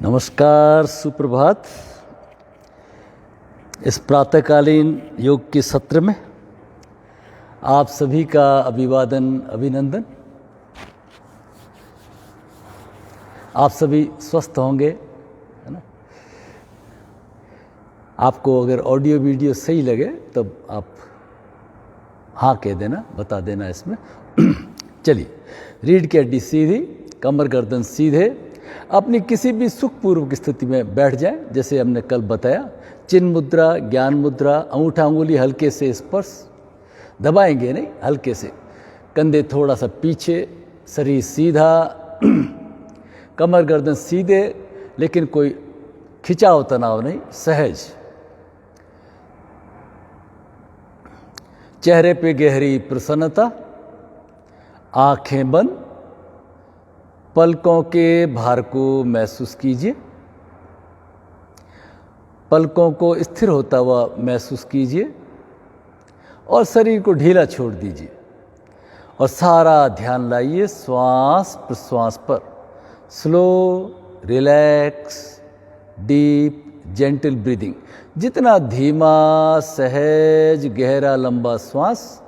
नमस्कार, सुप्रभात। इस प्रातःकालीन योग के सत्र में आप सभी का अभिवादन, अभिनंदन। आप सभी स्वस्थ होंगे, है ना। आपको अगर ऑडियो वीडियो सही लगे तब आप हाँ कह देना, बता देना इसमें। चलिए, रीढ़ की हड्डी सीधी, कमर गर्दन सीधे, अपनी किसी भी सुखपूर्वक स्थिति में बैठ जाएं। जैसे हमने कल बताया, चिन्ह मुद्रा, ज्ञान मुद्रा, अंगूठा अंगुली हल्के से स्पर्श, दबाएंगे नहीं, हल्के से। कंधे थोड़ा सा पीछे, शरीर सीधा, कमर गर्दन सीधे, लेकिन कोई खिंचाव तनाव नहीं, सहज। चेहरे पे गहरी प्रसन्नता, आंखें बंद, पलकों के भार को महसूस कीजिए। पलकों को स्थिर होता हुआ महसूस कीजिए और शरीर को ढीला छोड़ दीजिए और सारा ध्यान लाइए श्वास प्रश्वास पर। Slow, relax, deep, gentle breathing. जितना धीमा, सहज, गहरा, लंबा श्वास,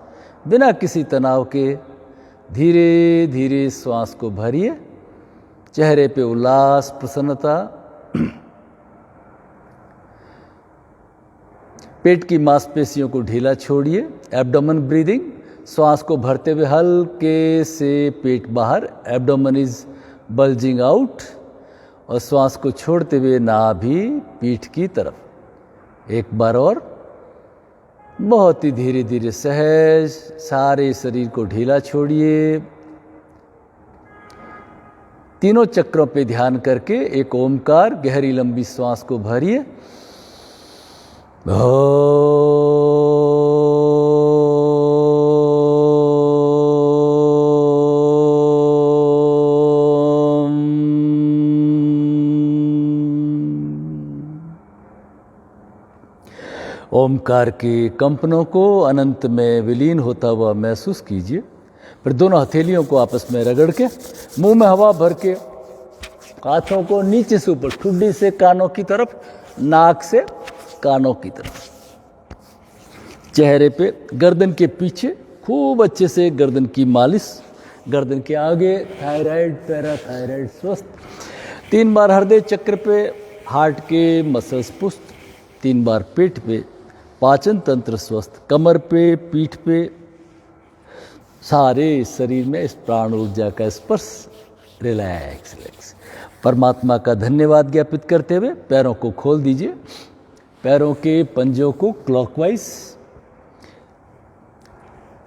बिना किसी तनाव के धीरे धीरे श्वास को भरिए। चेहरे पे उल्लास, प्रसन्नता। पेट की मांसपेशियों को ढीला छोड़िए। Abdomen breathing. श्वास को भरते हुए हल्के से पेट बाहर, एब्डोमेन इज बल्जिंग आउट, और श्वास को छोड़ते हुए नाभि पीठ की तरफ। एक बार और, बहुत ही धीरे धीरे सहज, सारे शरीर को ढीला छोड़िए। तीनों चक्रों पे ध्यान करके एक ओमकार, गहरी लंबी श्वास को भरिए। ओमकार के कंपनों को अनंत में विलीन होता हुआ महसूस कीजिए। फिर दोनों हथेलियों को आपस में रगड़ के, मुंह में हवा भर के, हाथों को नीचे से ऊपर, ठुड्डी से कानों की तरफ, नाक से कानों की तरफ। चेहरे पे, गर्दन के पीछे खूब अच्छे से गर्दन की मालिश। गर्दन के आगे थायराइड, पैराथायराइड स्वस्थ। 3 बार हृदय चक्र पे, हार्ट के मसल्स पुष्ट। 3 बार पेट पे, पाचन तंत्र स्वस्थ। कमर पे, पीठ पे, सारे शरीर में इस प्राण ऊर्जा का स्पर्श। Relax relax. परमात्मा का धन्यवाद ज्ञापित करते हुए पैरों को खोल दीजिए। पैरों के पंजों को क्लॉकवाइज,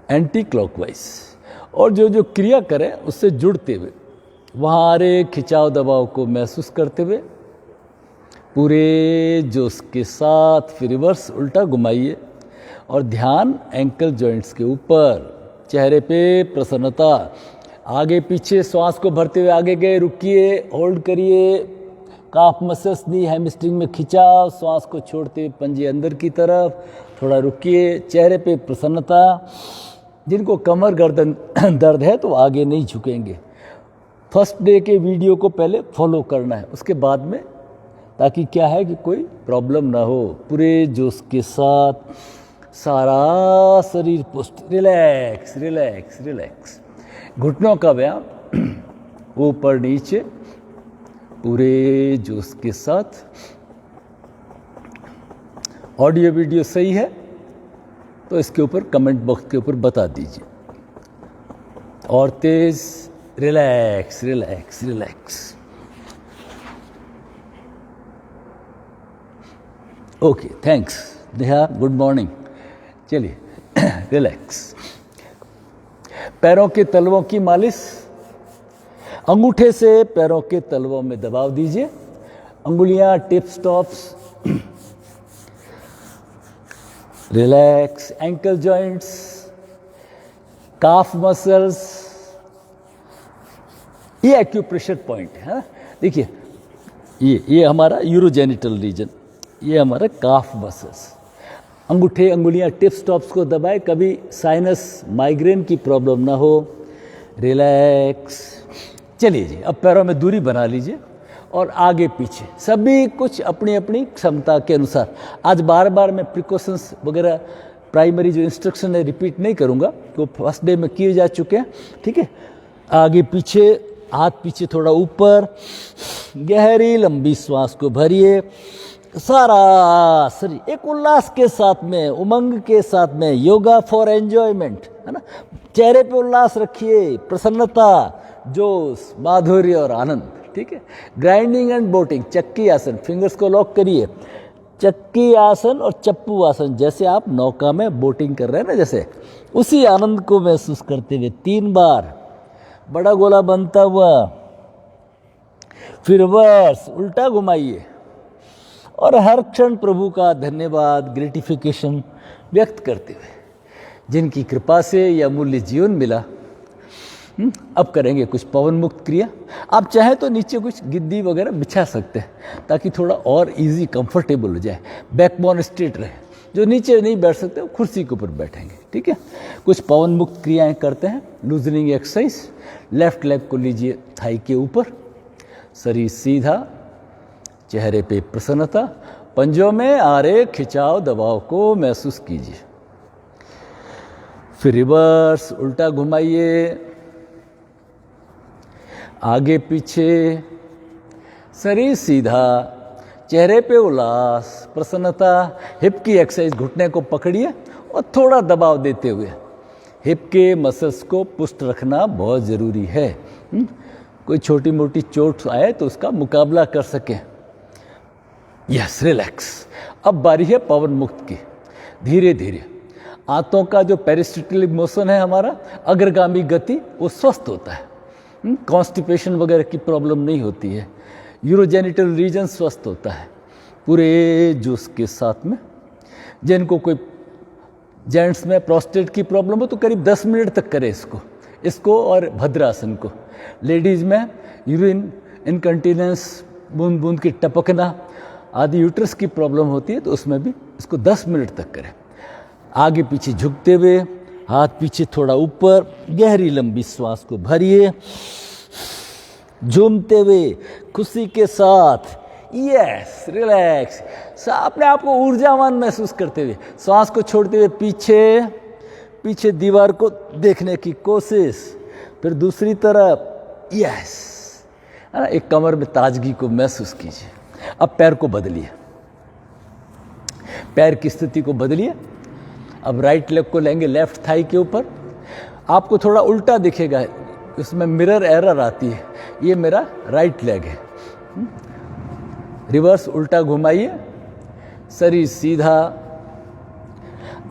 एंटी क्लॉकवाइज, और जो जो क्रिया करें उससे जुड़ते हुए, वहाँ आ रहे खिंचाव दबाव को महसूस करते हुए पूरे जोश के साथ फिर रिवर्स उल्टा घुमाइए और ध्यान एंकल जॉइंट्स के ऊपर। चेहरे पे प्रसन्नता। आगे पीछे श्वास को भरते हुए आगे गए, रुकिए, होल्ड करिए। काफ मसल्स, नी हैमस्ट्रिंग में खिंचाव। श्वास को छोड़ते हुए पंजे अंदर की तरफ, थोड़ा रुकिए। चेहरे पे प्रसन्नता। जिनको कमर गर्दन दर्द है तो आगे नहीं झुकेंगे। फर्स्ट डे के वीडियो को पहले फॉलो करना है, उसके बाद में, ताकि क्या है कि कोई प्रॉब्लम ना हो। पूरे जोश के साथ सारा शरीर पुष्ट। Relax relax relax. घुटनों का व्यायाम, ऊपर नीचे, पूरे जोश के साथ। ऑडियो वीडियो सही है तो इसके ऊपर कमेंट बॉक्स के ऊपर बता दीजिए। और तेज। Relax relax relax. Okay, thanks Neha, good morning. चलिए, रिलैक्स। पैरों के तलवों की मालिश। अंगूठे से पैरों के तलवों में दबाव दीजिए। अंगुलियां tips tops. Relax. Ankle joints, calf muscles. ये एक्यूप्रेशर पॉइंट है। देखिए, ये हमारा यूरोजेनिटल रीजन, ये हमारा काफ मसल्स। अंगूठे अंगुलियां टिप्स टॉप्स को दबाए, कभी साइनस माइग्रेन की प्रॉब्लम ना हो। रिलैक्स। चलिए जी, अब पैरों में दूरी बना लीजिए और आगे पीछे, सभी कुछ अपनी अपनी क्षमता के अनुसार। आज बार बार मैं प्रिकॉशंस वगैरह प्राइमरी जो इंस्ट्रक्शन है रिपीट नहीं करूँगा, तो फर्स्ट डे में किए जा चुके हैं, ठीक है। आगे पीछे, हाथ पीछे थोड़ा ऊपर, गहरी लंबी श्वास को भरिए, सारा शरीर एक उल्लास के साथ में, उमंग के साथ में। योगा फॉर एंजॉयमेंट, है ना। चेहरे पे उल्लास रखिए, प्रसन्नता, जोश, माधुर्य और आनंद, ठीक है। ग्राइंडिंग एंड बोटिंग, चक्की आसन, फिंगर्स को लॉक करिए। चक्की आसन और चप्पू आसन, जैसे आप नौका में बोटिंग कर रहे हैं ना, जैसे उसी आनंद को महसूस करते हुए 3 बार बड़ा गोला बनता हुआ, फिर रिवर्स उल्टा घुमाइए और हर क्षण प्रभु का धन्यवाद, ग्रेटिफिकेशन व्यक्त करते हुए, जिनकी कृपा से यह अमूल्य जीवन मिला। अब करेंगे कुछ पवन मुक्त क्रिया। आप चाहे तो नीचे कुछ गिद्दी वगैरह बिछा सकते हैं ताकि थोड़ा और इजी कंफर्टेबल हो जाए, बैकबोन स्ट्रेट रहे। जो नीचे नहीं बैठ सकते वो कुर्सी के ऊपर बैठेंगे, ठीक है। कुछ पवन मुक्त क्रियाएं करते हैं। लूजनिंग एक्सरसाइज, लेफ्ट लेग को लीजिए थाई के ऊपर, शरीर सीधा, चेहरे पे प्रसन्नता, पंजों में आरे खिंचाव दबाव को महसूस कीजिए। फिर रिवर्स उल्टा घुमाइए, आगे पीछे, शरीर सीधा, चेहरे पे उल्लास, प्रसन्नता। हिप की एक्सरसाइज, घुटने को पकड़िए और थोड़ा दबाव देते हुए हिप के मसल्स को पुष्ट रखना बहुत ज़रूरी है। कोई छोटी मोटी चोट आए तो उसका मुकाबला कर सकें। Yes, relax. अब बारी है पवन मुक्त की। धीरे धीरे आंतों का जो पेरिस्टल्टिक मोशन है हमारा, अग्रगामी गति, वो स्वस्थ होता है। कॉन्स्टिपेशन वगैरह की प्रॉब्लम नहीं होती है। यूरोजेनिटल रीजन स्वस्थ होता है पूरे जोश के साथ में। जिनको कोई जेंट्स में प्रोस्टेट की प्रॉब्लम हो तो करीब 10 मिनट तक करें इसको और भद्रासन को। लेडीज में यूरिन इनकंटिनेंस, बूंद बूंद की टपकना आदि यूट्रस की प्रॉब्लम होती है तो उसमें भी इसको 10 मिनट तक करें। आगे पीछे झुकते हुए, हाथ पीछे थोड़ा ऊपर, गहरी लंबी श्वास को भरिए, झूमते हुए खुशी के साथ। Yes, relax. अपने आप को ऊर्जावान महसूस करते हुए श्वास को छोड़ते हुए पीछे दीवार को देखने की कोशिश, फिर दूसरी तरफ। यस, है ना। एक कमर में ताजगी को महसूस कीजिए। अब पैर को बदलिए, पैर की स्थिति को बदलिए। अब राइट लेग को लेंगे लेफ्ट थाई के ऊपर। आपको थोड़ा उल्टा दिखेगा, इसमें मिरर एरर आती है। ये मेरा राइट लेग है। रिवर्स उल्टा घुमाइए, शरीर सीधा,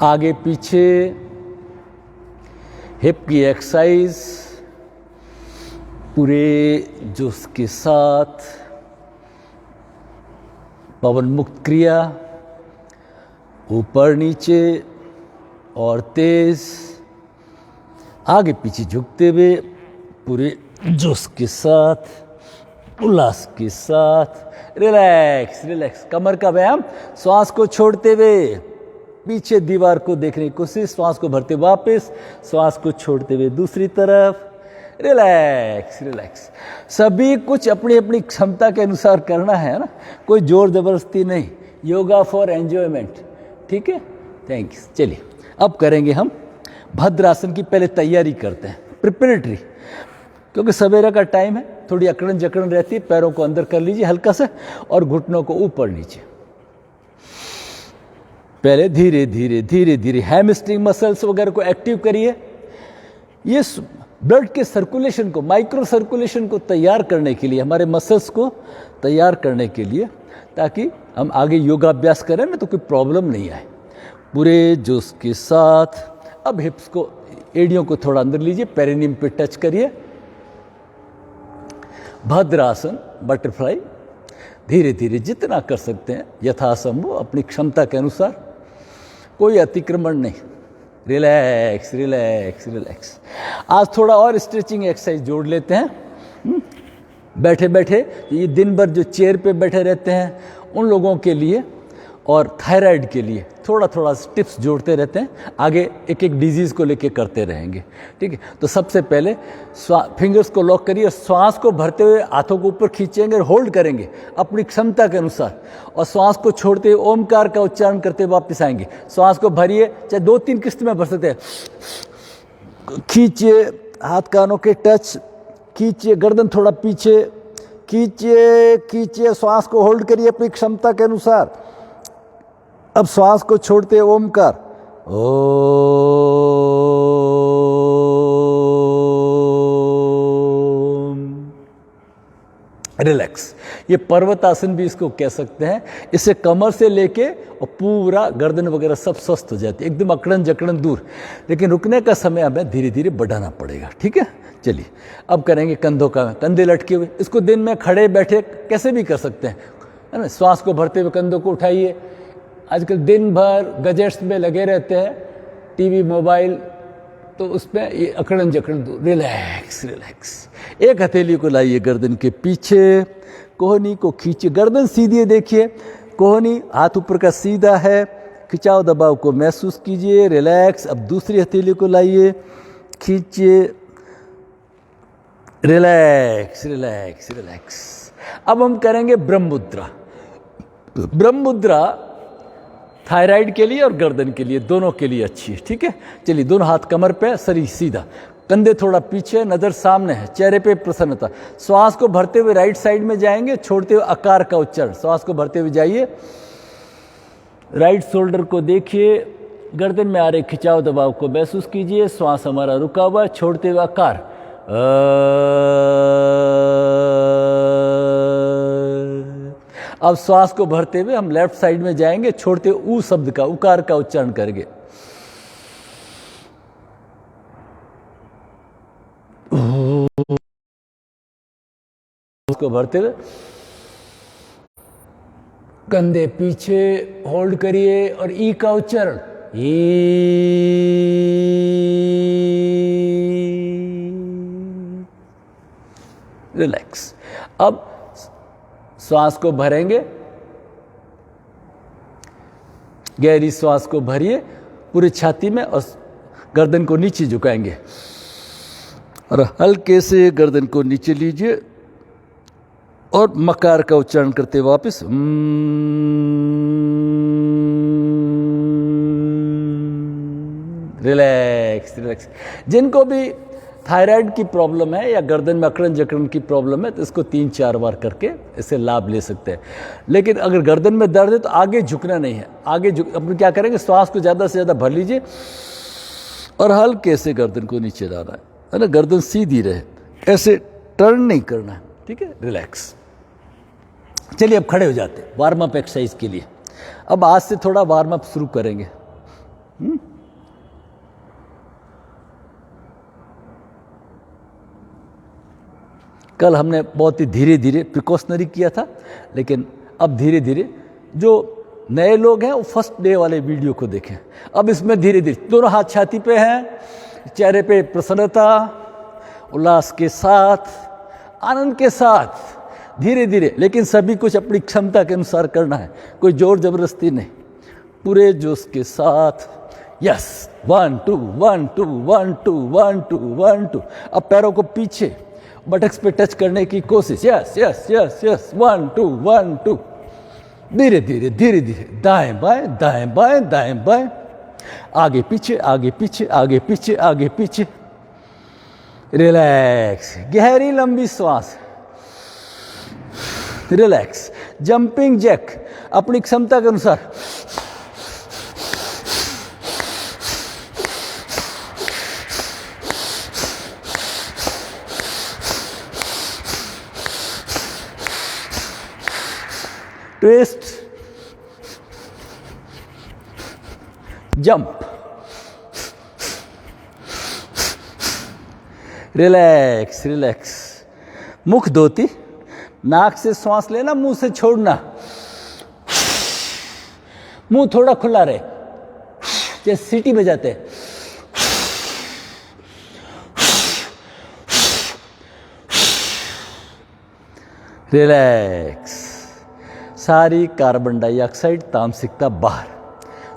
आगे पीछे, हिप की एक्सरसाइज पूरे जोश के साथ। पवन मुक्त क्रिया, ऊपर नीचे और तेज, आगे पीछे झुकते हुए पूरे जोश के साथ, उल्लास के साथ। Relax, relax. कमर का व्यायाम, श्वास को छोड़ते हुए पीछे दीवार को देखने की कोशिश, श्वास को भरते वापस, श्वास को छोड़ते हुए दूसरी तरफ। Relax, relax. सभी कुछ अपनी अपनी क्षमता के अनुसार करना है ना, कोई जोर जबरदस्ती नहीं। योगा फॉर एंजॉयमेंट, ठीक है। Thank you. चलिए अब करेंगे हम भद्रासन की। पहले तैयारी करते हैं, प्रिपरेटरी, क्योंकि सवेरे का टाइम है, थोड़ी अकड़न जकड़न रहती है। पैरों को अंदर कर लीजिए हल्का से और घुटनों को ऊपर नीचे। पहले धीरे धीरे धीरे धीरे हैमस्ट्रिंग मसल्स वगैरह को एक्टिव करिए। ये ब्लड के सर्कुलेशन को, माइक्रो सर्कुलेशन को तैयार करने के लिए, हमारे मसल्स को तैयार करने के लिए, ताकि हम आगे योगाभ्यास करें ना तो कोई प्रॉब्लम नहीं आए। पूरे जोश के साथ अब हिप्स को, एड़ियों को थोड़ा अंदर लीजिए, पेरिनियम पे टच करिए। भद्रासन, बटरफ्लाई, धीरे धीरे जितना कर सकते हैं यथासंभव अपनी क्षमता के अनुसार, कोई अतिक्रमण नहीं। Relax, relax, relax. आज थोड़ा और स्ट्रेचिंग एक्सरसाइज जोड़ लेते हैं। बैठे बैठे, ये दिन भर जो चेयर पे बैठे रहते हैं उन लोगों के लिए, और थायराइड के लिए थोड़ा थोड़ा टिप्स जोड़ते रहते हैं, आगे एक एक डिजीज़ को लेके करते रहेंगे। ठीक है, तो सबसे पहले फिंगर्स को लॉक करिए, श्वास को भरते हुए हाथों को ऊपर खींचेंगे और होल्ड करेंगे अपनी क्षमता के अनुसार, और श्वास को छोड़ते हुए ओमकार का उच्चारण करते हुए वापस आएंगे। श्वास को भरिए, चाहे 2-3 किस्त में भर सकते हैं। खींचिए, हाथ कानों के टच, खींचिए, गर्दन थोड़ा पीछे, खींचिए खींचिए, श्वास को होल्ड करिए अपनी क्षमता के अनुसार। अब श्वास को छोड़ते ओमकार, ओम। रिलैक्स। ये पर्वतासन भी इसको कह सकते हैं। इससे कमर से लेके और पूरा गर्दन वगैरह सब स्वस्थ हो जाती है, एकदम अकड़न जकड़न दूर। लेकिन रुकने का समय हमें धीरे धीरे बढ़ाना पड़ेगा। ठीक है, चलिए अब करेंगे कंधों का, कंधे लटके हुए। इसको दिन में खड़े बैठे कैसे भी कर सकते हैं, है ना। श्वास को भरते हुए कंधों को उठाइए। आजकल दिन भर गजेट्स में लगे रहते हैं, टीवी मोबाइल, तो उसमें ये अकड़न जकड़न दूर। Relax relax. एक हथेली को लाइए गर्दन के पीछे, कोहनी को खींचिए, गर्दन सीधी है, देखिए कोहनी हाथ ऊपर का सीधा है, खिंचाव दबाव को महसूस कीजिए। रिलैक्स। अब दूसरी हथेली को लाइए, खींचिए, रिलैक्स रिलैक्स रिलैक्स। अब हम करेंगे ब्रह्म मुद्रा। ब्रह्म मुद्रा थायराइड के लिए और गर्दन के लिए, दोनों के लिए अच्छी है। ठीक है, चलिए दोनों हाथ कमर पे, शरीर सीधा, कंधे थोड़ा पीछे, नजर सामने है, चेहरे पे प्रसन्नता। श्वास को भरते हुए राइट साइड में जाएंगे, छोड़ते हुए आकार का उच्चारण। श्वास को भरते हुए जाइए, राइट शोल्डर को देखिए, गर्दन में आ रहे खिंचाव दबाव को महसूस कीजिए। श्वास हमारा रुका हुआ, छोड़ते हुए आकार। अब श्वास को भरते हुए हम लेफ्ट साइड में जाएंगे, छोड़ते हुए ऊ शब्द का, उकार का उच्चारण करेंगे। उसको भरते हुए कंधे पीछे होल्ड करिए और ई का उच्चारण। रिलैक्स। अब श्वास को भरेंगे, गहरी श्वास को भरिए पूरी छाती में और गर्दन को नीचे झुकाएंगे और हल्के से गर्दन को नीचे लीजिए और मकार का उच्चारण करते वापस। Relax relax. जिनको भी थायराइड की प्रॉब्लम है या गर्दन में अकड़न जकड़न की प्रॉब्लम है, तो इसको 3-4 बार करके इससे लाभ ले सकते हैं। लेकिन अगर गर्दन में दर्द है तो आगे झुकना नहीं है। आगे झुक अपन क्या करेंगे, श्वास को ज़्यादा से ज़्यादा भर लीजिए और हल्के से गर्दन को नीचे लाना है ना, गर्दन सीधी रहे, ऐसे टर्न नहीं करना है। ठीक है, रिलैक्स। चलिए अब खड़े हो जाते हैं वार्म अप एक्सरसाइज के लिए। अब आज से थोड़ा वार्म अप शुरू करेंगे। कल हमने बहुत ही धीरे धीरे प्रिकॉशनरी किया था, लेकिन अब धीरे धीरे जो नए लोग हैं वो फर्स्ट डे वाले वीडियो को देखें। अब इसमें धीरे धीरे दोनों हाथ छाती पे हैं, चेहरे पे प्रसन्नता, उल्लास के साथ, आनंद के साथ, धीरे धीरे, लेकिन सभी कुछ अपनी क्षमता के अनुसार करना है, कोई जोर जबरदस्ती नहीं, पूरे जोश के साथ। यस, 1 2 1 2 1 2 1 2 1 2। अब पैरों को पीछे बटक्स पे टच करने की कोशिश। Yes yes yes yes, 1 2 1 2। धीरे धीरे धीरे धीरे, दाएं बाएं दाएं बाएं दाएं बाएं, आगे पीछे आगे पीछे आगे पीछे आगे पीछे। रिलैक्स, गहरी लंबी श्वास। रिलैक्स। जंपिंग जैक अपनी क्षमता के अनुसार। Twist, jump. Relax relax. मुख धोती, नाक से श्वास लेना, मुंह से छोड़ना, मुंह थोड़ा खुला रहे, जैसे सीटी बजाते हैं। रिलैक्स। सारी कार्बन डाइऑक्साइड तामसिकता बाहर।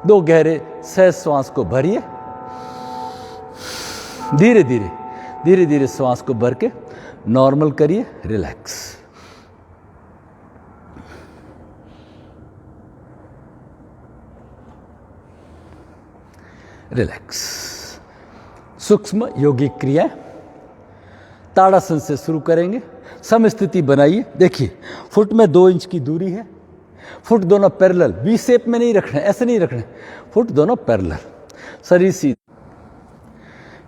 2 गहरे सहज श्वास को भरिए, धीरे धीरे धीरे धीरे श्वास को भर के नॉर्मल करिए, रिलैक्स। रिलैक्स। सूक्ष्म योगिक क्रिया ताड़ासन से शुरू करेंगे। समस्थिति बनाइए। देखिए, फुट में 2 इंच की दूरी है, फुट दोनों पैरेलल, वी शेप में नहीं रखना, ऐसे नहीं रखना, फुट दोनों पैरेलल, शरीर सीधा।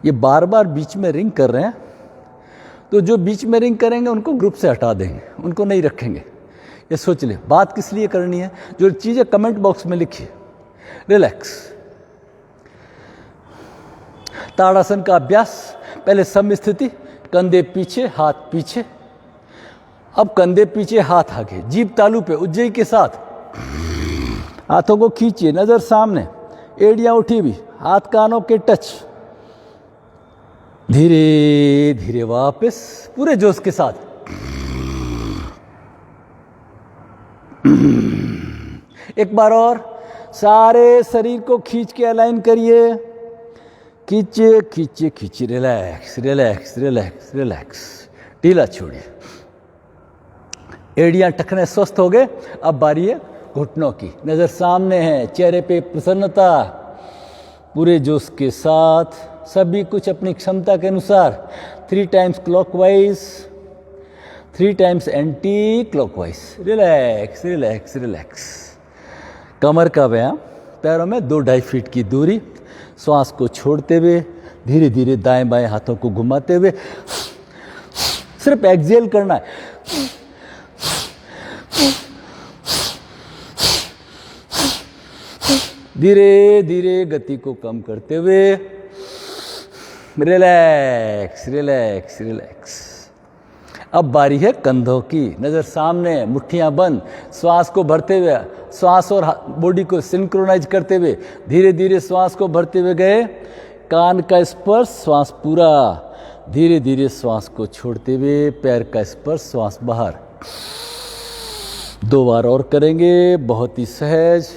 ये बार बार बीच में रिंग कर रहे हैं, तो जो बीच में रिंग करेंगे उनको ग्रुप से हटा देंगे, उनको नहीं रखेंगे। ये सोच ले बात किस लिए करनी है, जो चीज़ें कमेंट बॉक्स में लिखिए। रिलैक्स। ताड़ासन का अभ्यास, पहले सम स्थिति, कंधे पीछे हाथ पीछे, अब कंधे पीछे हाथ आगे, जीभ तालू पे उज्जई के साथ, हाथों को खींचिए, नजर सामने, एड़ियां उठी हुई, हाथ कानों के टच, धीरे धीरे वापस पूरे जोश के साथ। एक बार और सारे शरीर को खींच के अलाइन करिए, खींचिए खींचिए खींचिए, रिलैक्स रिलैक्स रिलैक्स रिलैक्स, ढीला छोड़िए। एड़ियां टखने स्वस्थ हो गए। अब बारी है घुटनों की, नजर सामने है, चेहरे पे प्रसन्नता, पूरे जोश के साथ, सभी कुछ अपनी क्षमता के अनुसार। 3 times clockwise, 3 times anticlockwise. Relax relax relax. कमर का व्यायाम, पैरों में 2-2.5 फीट की दूरी, श्वास को छोड़ते हुए धीरे धीरे दाएं बाएं हाथों को घुमाते हुए सिर्फ एक्सहेल करना है। धीरे धीरे गति को कम करते हुए रिलैक्स रिलैक्स रिलैक्स। अब बारी है कंधों की, नजर सामने, मुट्ठियां बंद, श्वास को भरते हुए, श्वास और बॉडी को सिंक्रोनाइज करते हुए धीरे धीरे श्वास को भरते हुए गए। कान का स्पर्श, श्वास पूरा, धीरे धीरे श्वास को छोड़ते हुए पैर का स्पर्श, श्वास बाहर। 2 बार और करेंगे, बहुत ही सहज।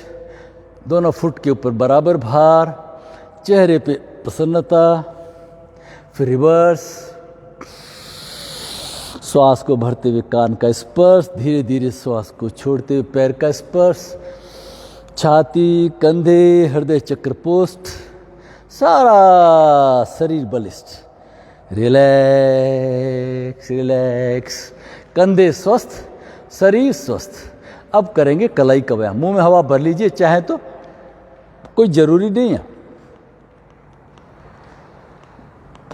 दोनों फुट के ऊपर बराबर भार, चेहरे पे प्रसन्नता, फिर रिवर्स। श्वास को भरते हुए कान का स्पर्श, धीरे धीरे श्वास को छोड़ते हुए पैर का स्पर्श, छाती, कंधे, हृदय चक्र पोस्ट, सारा शरीर बलिष्ठ। रिलैक्स रिलैक्स, कंधे स्वस्थ, शरीर स्वस्थ। अब करेंगे कलाई का व्यायाम। मुंह में हवा भर लीजिए, चाहे तो, कोई जरूरी नहीं है।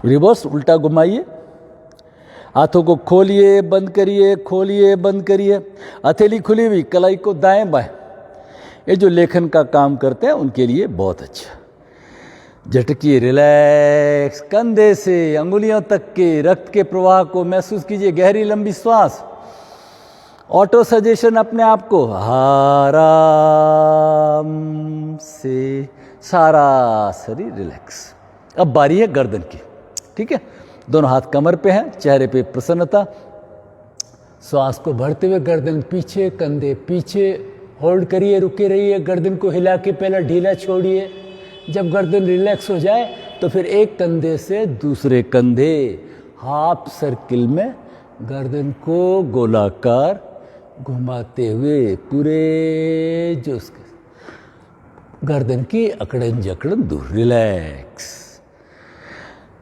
रिवर्स, उल्टा घुमाइए, हाथों को खोलिए बंद करिए, खोलिए बंद करिए, हथेली खुली हुई, कलाई को दाएं बाएं। ये जो लेखन का काम करते हैं उनके लिए बहुत अच्छा। झटकिए, रिलैक्स। कंधे से अंगुलियों तक के रक्त के प्रवाह को महसूस कीजिए, गहरी लंबी श्वास। ऑटो सजेशन अपने आप को, आराम से सारा शरीर रिलैक्स। अब बारी है गर्दन की, ठीक है। दोनों हाथ कमर पे हैं, चेहरे पे प्रसन्नता, श्वास को भरते हुए गर्दन पीछे, कंधे पीछे, होल्ड करिए, रुके रहिए, गर्दन को हिला के पहले ढीला छोड़िए। जब गर्दन रिलैक्स हो जाए तो फिर एक कंधे से दूसरे कंधे, हाफ सर्किल में गर्दन को गोलाकार घुमाते हुए पूरे जो उसके गर्दन की अकड़न जकड़न दूर। रिलैक्स।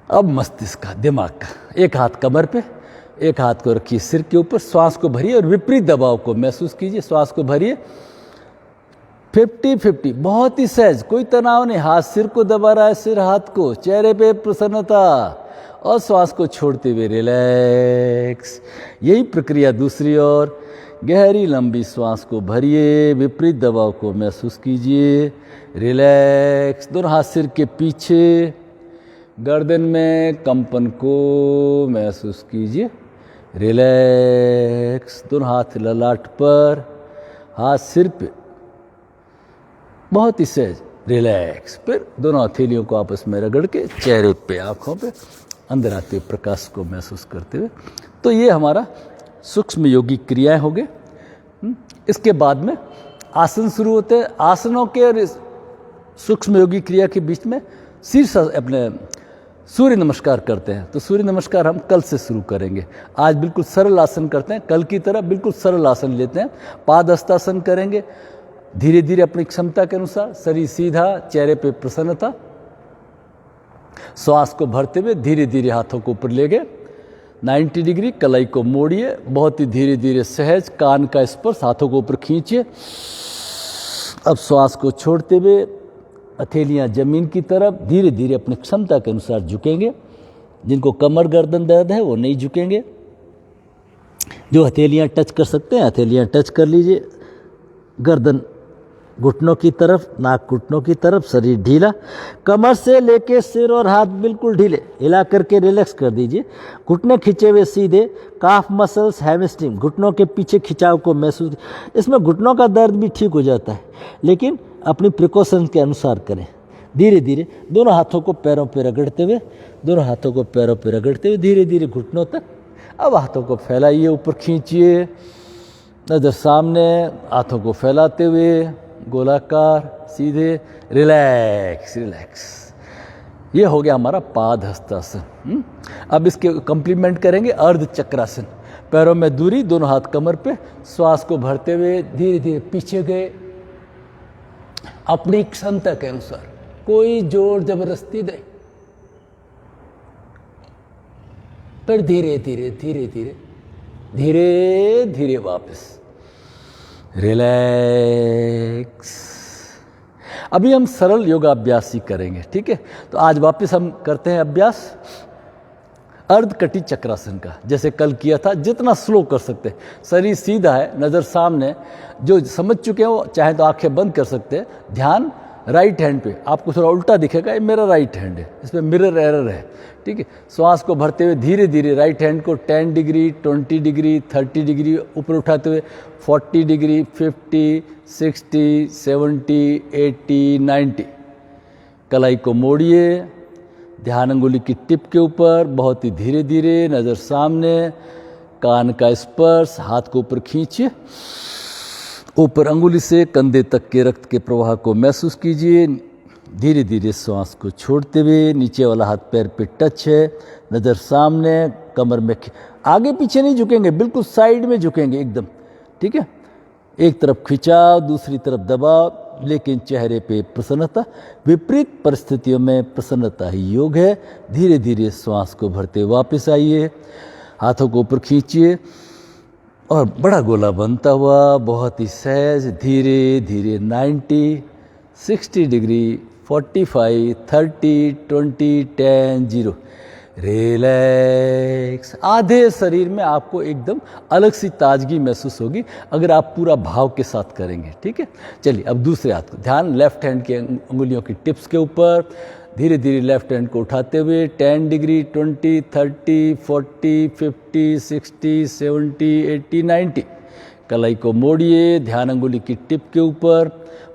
अब मस्तिष्क का, दिमाग का, एक हाथ कमर पे, एक हाथ को रखिए सिर के ऊपर, श्वास को भरिए और विपरीत दबाव को महसूस कीजिए। श्वास को भरिए 50-50, बहुत ही सहज, कोई तनाव नहीं। हाथ सिर को दबा रहा है, सिर हाथ को, चेहरे पे प्रसन्नता और श्वास को छोड़ते हुए रिलैक्स। यही प्रक्रिया दूसरी ओर, गहरी लंबी श्वास को भरिए, विपरीत दबाव को महसूस कीजिए, रिलैक्स। दोनों हाथ सिर के पीछे, गर्दन में कंपन को महसूस कीजिए, रिलैक्स। दोनों हाथ ललाट पर, हाथ सिर पे, बहुत ही सहज, रिलैक्स। फिर दोनों हथेलियों को आपस में रगड़ के चेहरे पे, आंखों पे अंदर आते हुए प्रकाश को महसूस करते हुए। तो ये हमारा सूक्ष्म योगी क्रियाएं हो गए। इसके बाद में आसन शुरू होते हैं। आसनों के और सूक्ष्म योगी क्रिया के बीच में शीर्ष अपने सूर्य नमस्कार करते हैं। तो सूर्य नमस्कार हम कल से शुरू करेंगे। आज बिल्कुल सरल आसन करते हैं, कल की तरह बिल्कुल सरल आसन लेते हैं। पादहस्तासन करेंगे धीरे धीरे अपनी क्षमता के अनुसार, शरीर सीधा, चेहरे पे प्रसन्नता, श्वास को भरते हुए धीरे धीरे हाथों को ऊपर ले गए 90 डिग्री, कलाई को मोड़िए, बहुत ही धीरे धीरे सहज, कान का स्पर्श, हाथों को ऊपर खींचिए। अब श्वास को छोड़ते हुए हथेलियां जमीन की तरफ धीरे धीरे अपनी क्षमता के अनुसार झुकेंगे। जिनको कमर गर्दन दर्द है वो नहीं झुकेंगे। जो हथेलियां टच कर सकते हैं हथेलियां टच कर लीजिए। गर्दन घुटनों की तरफ, नाक घुटनों की तरफ, शरीर ढीला, कमर से लेके सिर और हाथ बिल्कुल ढीले, हिला करके रिलैक्स कर दीजिए। घुटने खिंचे हुए सीधे, काफ मसल्स, हैमस्ट्रिंग, घुटनों के पीछे खिंचाव को महसूस। इसमें घुटनों का दर्द भी ठीक हो जाता है, लेकिन अपनी प्रिकॉशन के अनुसार करें। धीरे धीरे दोनों हाथों को पैरों पर रगड़ते हुए, दोनों हाथों को पैरों पर रगड़ते हुए धीरे धीरे घुटनों तक। अब हाथों को फैलाइए, ऊपर खींचिए, नजर सामने, हाथों को फैलाते हुए गोलाकार, सीधे, रिलैक्स रिलैक्स। ये हो गया हमारा पाद हस्तासन। अब इसके कंप्लीमेंट करेंगे अर्ध चक्रासन। पैरों में दूरी, दोनों हाथ कमर पे, श्वास को भरते हुए धीरे धीरे पीछे गए अपनी क्षमता के अनुसार, कोई जोर जबरदस्ती नहीं, पर धीरे धीरे धीरे धीरे धीरे धीरे वापस रिलैक्स। अभी हम सरल योगाभ्यास ही करेंगे, ठीक है। तो आज वापस हम करते हैं अभ्यास अर्धकटी चक्रासन का, जैसे कल किया था, जितना स्लो कर सकते हैं। शरीर सीधा है, नज़र सामने। जो समझ चुके हैं वो चाहे तो आंखें बंद कर सकते हैं। ध्यान राइट हैंड पे, आपको थोड़ा उल्टा दिखेगा, ये मेरा राइट हैंड है, इसमें मिरर एरर है, ठीक है। श्वास को भरते हुए धीरे धीरे राइट हैंड को 10 डिग्री, 20 डिग्री, 30 डिग्री ऊपर उठाते हुए 40 डिग्री, 50, 60, 70, 80, 90। कलाई को मोड़िए, ध्यान अंगुली की टिप के ऊपर, बहुत ही धीरे धीरे, नज़र सामने, कान का स्पर्श, हाथ को ऊपर खींचिए, ऊपर अंगुली से कंधे तक के रक्त के प्रवाह को महसूस कीजिए। धीरे धीरे श्वास को छोड़ते हुए नीचे वाला हाथ पैर पे टच है, नज़र सामने, कमर में आगे पीछे नहीं झुकेंगे, बिल्कुल साइड में झुकेंगे एकदम, ठीक है। एक तरफ खिंचाव, दूसरी तरफ दबाव, लेकिन चेहरे पे प्रसन्नता। विपरीत परिस्थितियों में प्रसन्नता ही योग है। धीरे धीरे श्वास को भरते वापस आइए, हाथों को ऊपर खींचिए और बड़ा गोला बनता हुआ बहुत ही सहज धीरे धीरे 90, 60 डिग्री, 45, 30, 20, 10, 0 रिलैक्स। आधे शरीर में आपको एकदम अलग सी ताजगी महसूस होगी अगर आप पूरा भाव के साथ करेंगे, ठीक है। चलिए अब दूसरे हाथ को, ध्यान लेफ्ट हैंड के उंगलियों की टिप्स के ऊपर, धीरे धीरे लेफ्ट हैंड को उठाते हुए 10 डिग्री, 20, 30, 40, 50, 60, 70, 80, 90। कलाई को मोड़िए, ध्यान अंगुली की टिप के ऊपर,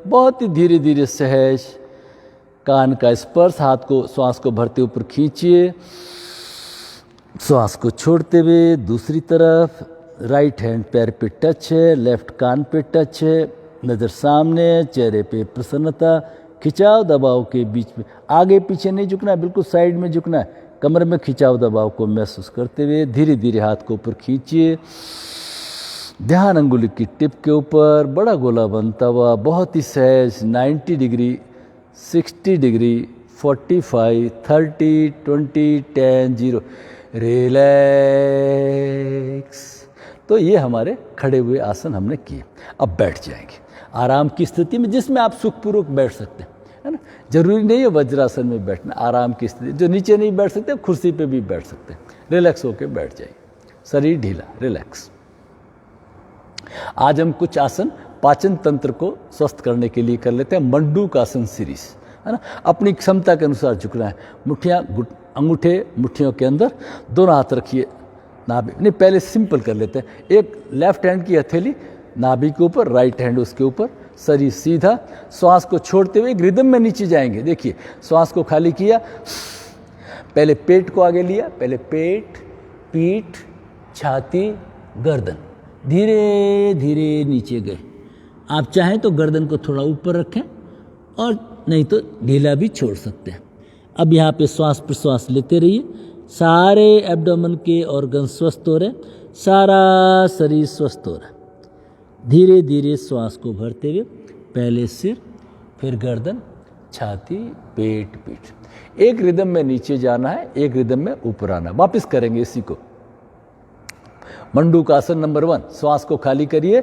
बहुत ही धीरे धीरे सहज, कान का स्पर्श, हाथ को श्वास को भरते ऊपर खींचिए, श्वास को छोड़ते हुए दूसरी तरफ, राइट हैंड पैर पे टच है, लेफ्ट कान पे टच है, नज़र सामने, चेहरे पे प्रसन्नता, खिंचाव दबाव के बीच में, आगे पीछे नहीं झुकना है, बिल्कुल साइड में झुकना है। कमर में खिंचाव दबाव को महसूस करते हुए धीरे धीरे हाथ को ऊपर खींचिए, ध्यान अंगुली की टिप के ऊपर, बड़ा गोला बनता हुआ बहुत ही सहज 90 डिग्री, 60 डिग्री, 45, 30, 20, 10, 0 रिलैक्स। तो ये हमारे खड़े हुए आसन हमने किए। अब बैठ जाएंगे आराम की स्थिति में, जिसमें आप सुखपूर्वक बैठ सकते हैं, है ना। जरूरी नहीं है वज्रासन में बैठना, आराम की स्थिति, जो नीचे नहीं बैठ सकते कुर्सी पे भी बैठ सकते हैं। रिलैक्स होकर बैठ जाइए, शरीर ढीला, रिलैक्स। आज हम कुछ आसन पाचन तंत्र को स्वस्थ करने के लिए कर लेते हैं। मंडूक आसन सीरीज, है ना। अपनी क्षमता के अनुसार झुकना है। मुठ्ठियाँ, अंगूठे मुट्ठियों के अंदर, दोनों हाथ रखिए नाभि, नहीं पहले सिंपल कर लेते हैं। एक लेफ्ट हैंड की हथेली नाभि के ऊपर, राइट हैंड उसके ऊपर, शरीर सीधा, श्वास को छोड़ते हुए एक रिदम में नीचे जाएंगे। देखिए श्वास को खाली किया, पहले पेट को आगे लिया, पहले पेट, पीठ, छाती, गर्दन, धीरे धीरे नीचे गए। आप चाहें तो गर्दन को थोड़ा ऊपर रखें और नहीं तो ढीला भी छोड़ सकते हैं। अब यहाँ पे श्वास प्रश्वास लेते रहिए। सारे एब्डोमेन के ऑर्गन स्वस्थ हो रहे, सारा शरीर स्वस्थ हो रहा है। धीरे धीरे श्वास को भरते हुए पहले सिर, फिर गर्दन, छाती, पेट, पीठ। एक रिदम में नीचे जाना है, एक रिदम में ऊपर आना। वापस करेंगे इसी को। मंडूकासन नंबर 1। श्वास को खाली करिए।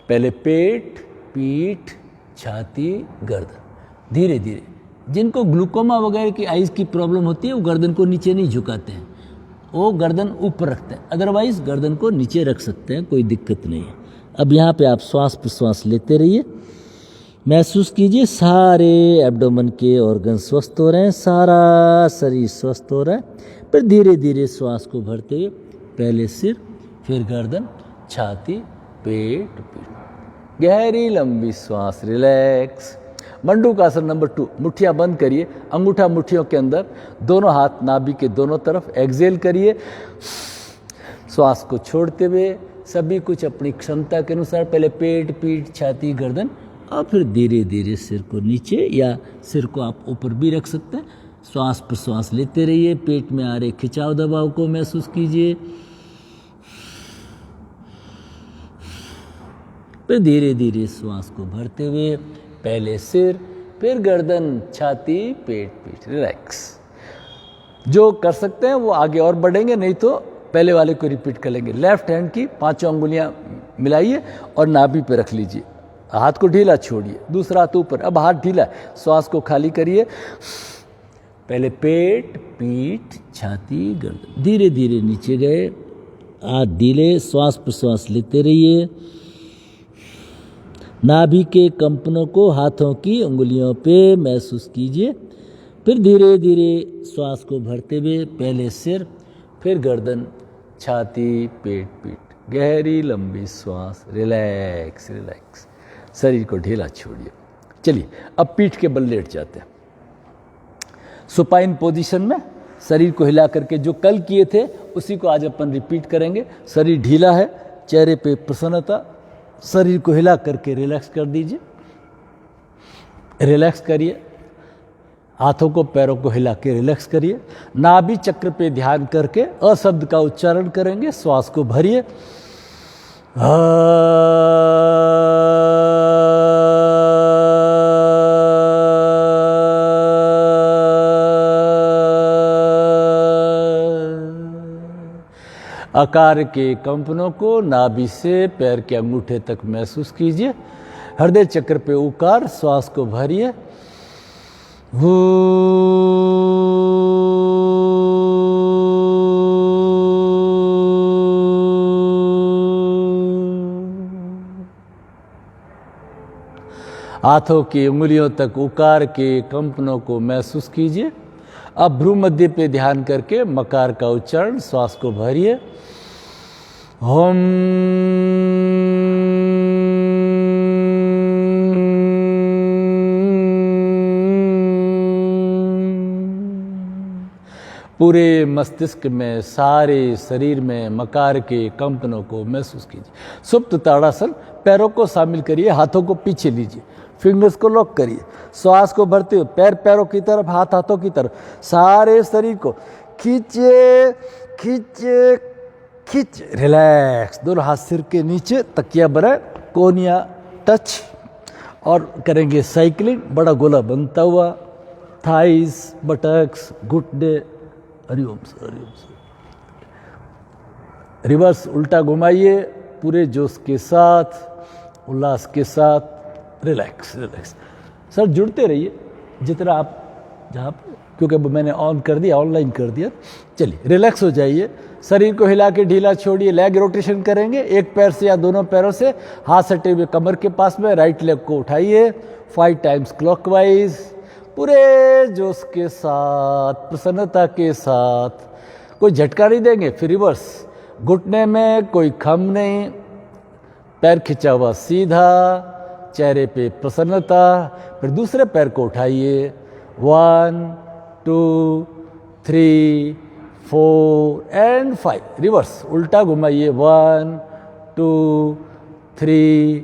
पहले पेट, पीठ, छाती, गर्दन। धीरे धीरे। जिनको ग्लूकोमा वगैरह की आइज़ की प्रॉब्लम होती है वो गर्दन को नीचे नहीं झुकाते हैं, वो गर्दन ऊपर रखते हैं। अदरवाइज गर्दन को नीचे रख सकते हैं, कोई दिक्कत नहीं है। अब यहाँ पे आप श्वास प्रश्वास लेते रहिए। महसूस कीजिए सारे एब्डोमेन के ऑर्गन स्वस्थ हो रहे हैं, सारा शरीर स्वस्थ हो रहा है। फिर धीरे धीरे श्वास को भरते हुए पहले सिर, फिर गर्दन, छाती, पेट, पीठ। गहरी लंबी श्वास, रिलैक्स। मंडूकासन नंबर 2। मुट्ठियाँ बंद करिए, अंगूठा मुट्ठियों के अंदर, दोनों हाथ नाभि के दोनों तरफ। एक्सेल करिए श्वास को छोड़ते हुए। सभी कुछ अपनी क्षमता के अनुसार, पहले पेट, पीठ, छाती, गर्दन, और फिर धीरे धीरे सिर को नीचे, या सिर को आप ऊपर भी रख सकते हैं। श्वास प्रश्वास लेते रहिए। पेट में आ रहे खिंचाव दबाव को महसूस कीजिए। फिर धीरे धीरे श्वास को भरते हुए पहले सिर, फिर गर्दन, छाती, पेट, पीठ। रिलैक्स। जो कर सकते हैं वो आगे और बढ़ेंगे, नहीं तो पहले वाले को रिपीट कर लेंगे। लेफ्ट हैंड की 5 अंगुलियां मिलाइए और नाभि पे रख लीजिए। हाथ को ढीला छोड़िए, दूसरा हाथ ऊपर। अब हाथ ढीला, श्वास को खाली करिए। पहले पेट, पीठ, छाती, गर्दन। धीरे धीरे नीचे गए, हाथ ढीले। श्वास प्रश्वास लेते रहिए। नाभि के कंपनों को हाथों की उंगलियों पे महसूस कीजिए। फिर धीरे धीरे श्वास को भरते हुए पहले सिर, फिर गर्दन, छाती, पेट, पीठ। गहरी लंबी श्वास, रिलैक्स रिलैक्स। शरीर को ढीला छोड़िए। चलिए अब पीठ के बल लेट जाते हैं। सुपाइन पोजीशन में शरीर को हिला करके जो कल किए थे उसी को आज अपन रिपीट करेंगे। शरीर ढीला है, चेहरे पे प्रसन्नता। शरीर को हिला करके रिलैक्स कर दीजिए। रिलैक्स करिए। हाथों को, पैरों को हिला के रिलैक्स करिए। नाभि चक्र पे ध्यान करके अ शब्द का उच्चारण करेंगे। श्वास को भरिए। आकार के कंपनों को नाभि से पैर के अंगूठे तक महसूस कीजिए। हृदय चक्र पे उकार। श्वास को भरिए। हाथों की उंगलियों तक उकार के कंपनों को महसूस कीजिए। अब भ्रू मध्य पे ध्यान करके मकार का उच्चारण। श्वास को भरिए। ओम। पूरे मस्तिष्क में, सारे शरीर में मकार के कंपनों को महसूस कीजिए। सुप्त ताड़ासन। पैरों को शामिल करिए, हाथों को पीछे लीजिए, फिंगर्स को लॉक करिए। श्वास को भरते हुए पैर पैरों की तरफ, हाथ हाथों की तरफ, सारे शरीर को खींचे खींचे खींच। रिलैक्स। दोनों हाथ सिर के नीचे, तकिया बनाए, कोनिया टच, और करेंगे साइकिलिंग। बड़ा गोला बनता हुआ। थाइस, बटक्स, घुटने। Hariom sir, Hariom sir. Reverse उल्टा घुमाइए, पूरे जोश के साथ, उल्लास के साथ। Relax relax. सर जुड़ते रहिए जितना आप जहाँ पे, क्योंकि अब मैंने ऑन कर दिया, ऑनलाइन कर दिया। चलिए रिलैक्स हो जाइए। शरीर को हिला के ढीला छोड़िए। लेग रोटेशन करेंगे, एक पैर से या दोनों पैरों से। हाथ सटे हुए कमर के पास में। राइट लेग को उठाइए 5 टाइम्स क्लॉकवाइज। पूरे जोश के साथ, प्रसन्नता के साथ। कोई झटका नहीं देंगे। फिर रिवर्स। घुटने में कोई खम नहीं, पैर खिंचा हुआ सीधा, चेहरे पे प्रसन्नता। फिर दूसरे पैर को उठाइए। 1 2 3 4 एंड 5, रिवर्स उल्टा घुमाइए, 1 2 3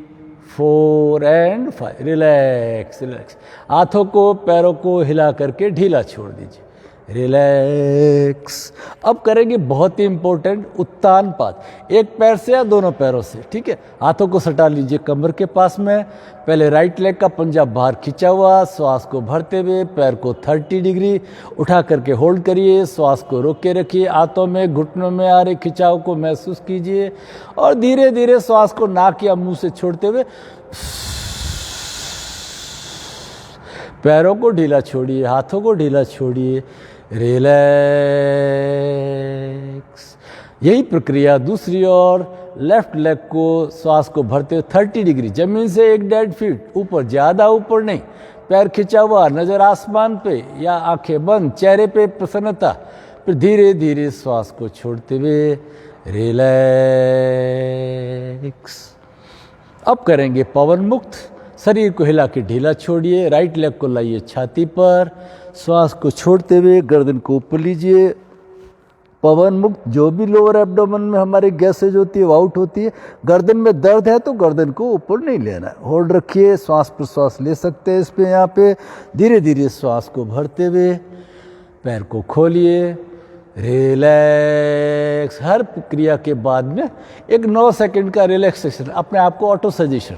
4 एंड 5, रिलैक्स रिलैक्स। हाथों को पैरों को हिला करके ढीला छोड़ दीजिए, रिलैक्स। अब करेंगे बहुत ही इंपॉर्टेंट उत्तान पाद, एक पैर से या दोनों पैरों से, ठीक है। हाथों को सटा लीजिए कमर के पास में, पहले राइट लेग का पंजा बाहर खींचा हुआ, श्वास को भरते हुए पैर को 30 डिग्री उठा करके होल्ड करिए, श्वास को रोक के रखिए, हाथों में घुटनों में आ रहे खिंचाव को महसूस कीजिए और धीरे धीरे श्वास को नाक या मुंह से छोड़ते हुए पैरों को ढीला छोड़िए, हाथों को ढीला छोड़िए, रिलैक्स। यही प्रक्रिया दूसरी ओर, लेफ्ट लेग को श्वास को भरते हुए 30 डिग्री, जमीन से 1.5 फीट ऊपर, ज़्यादा ऊपर नहीं, पैर खिंचा हुआ, नज़र आसमान पे या आंखें बंद, चेहरे पे प्रसन्नता, फिर धीरे धीरे श्वास को छोड़ते हुए रिलैक्स। अब करेंगे पवन मुक्त, शरीर को हिला के ढीला छोड़िए, राइट लेग को लाइए छाती पर, श्वास को छोड़ते हुए गर्दन को ऊपर लीजिए, पवन मुक्त। जो भी लोअर एब्डोमेन में हमारी गैसेज होती है वो आउट होती है। गर्दन में दर्द है तो गर्दन को ऊपर नहीं लेना है, होल्ड रखिए, श्वास प्रश्वास ले सकते हैं इस पे, यहाँ पे धीरे धीरे श्वास को भरते हुए पैर को खोलिए, रिलैक्स। हर क्रिया के बाद में एक 9 सेकंड का रिलैक्सेशन, अपने आप को ऑटो सजेशन।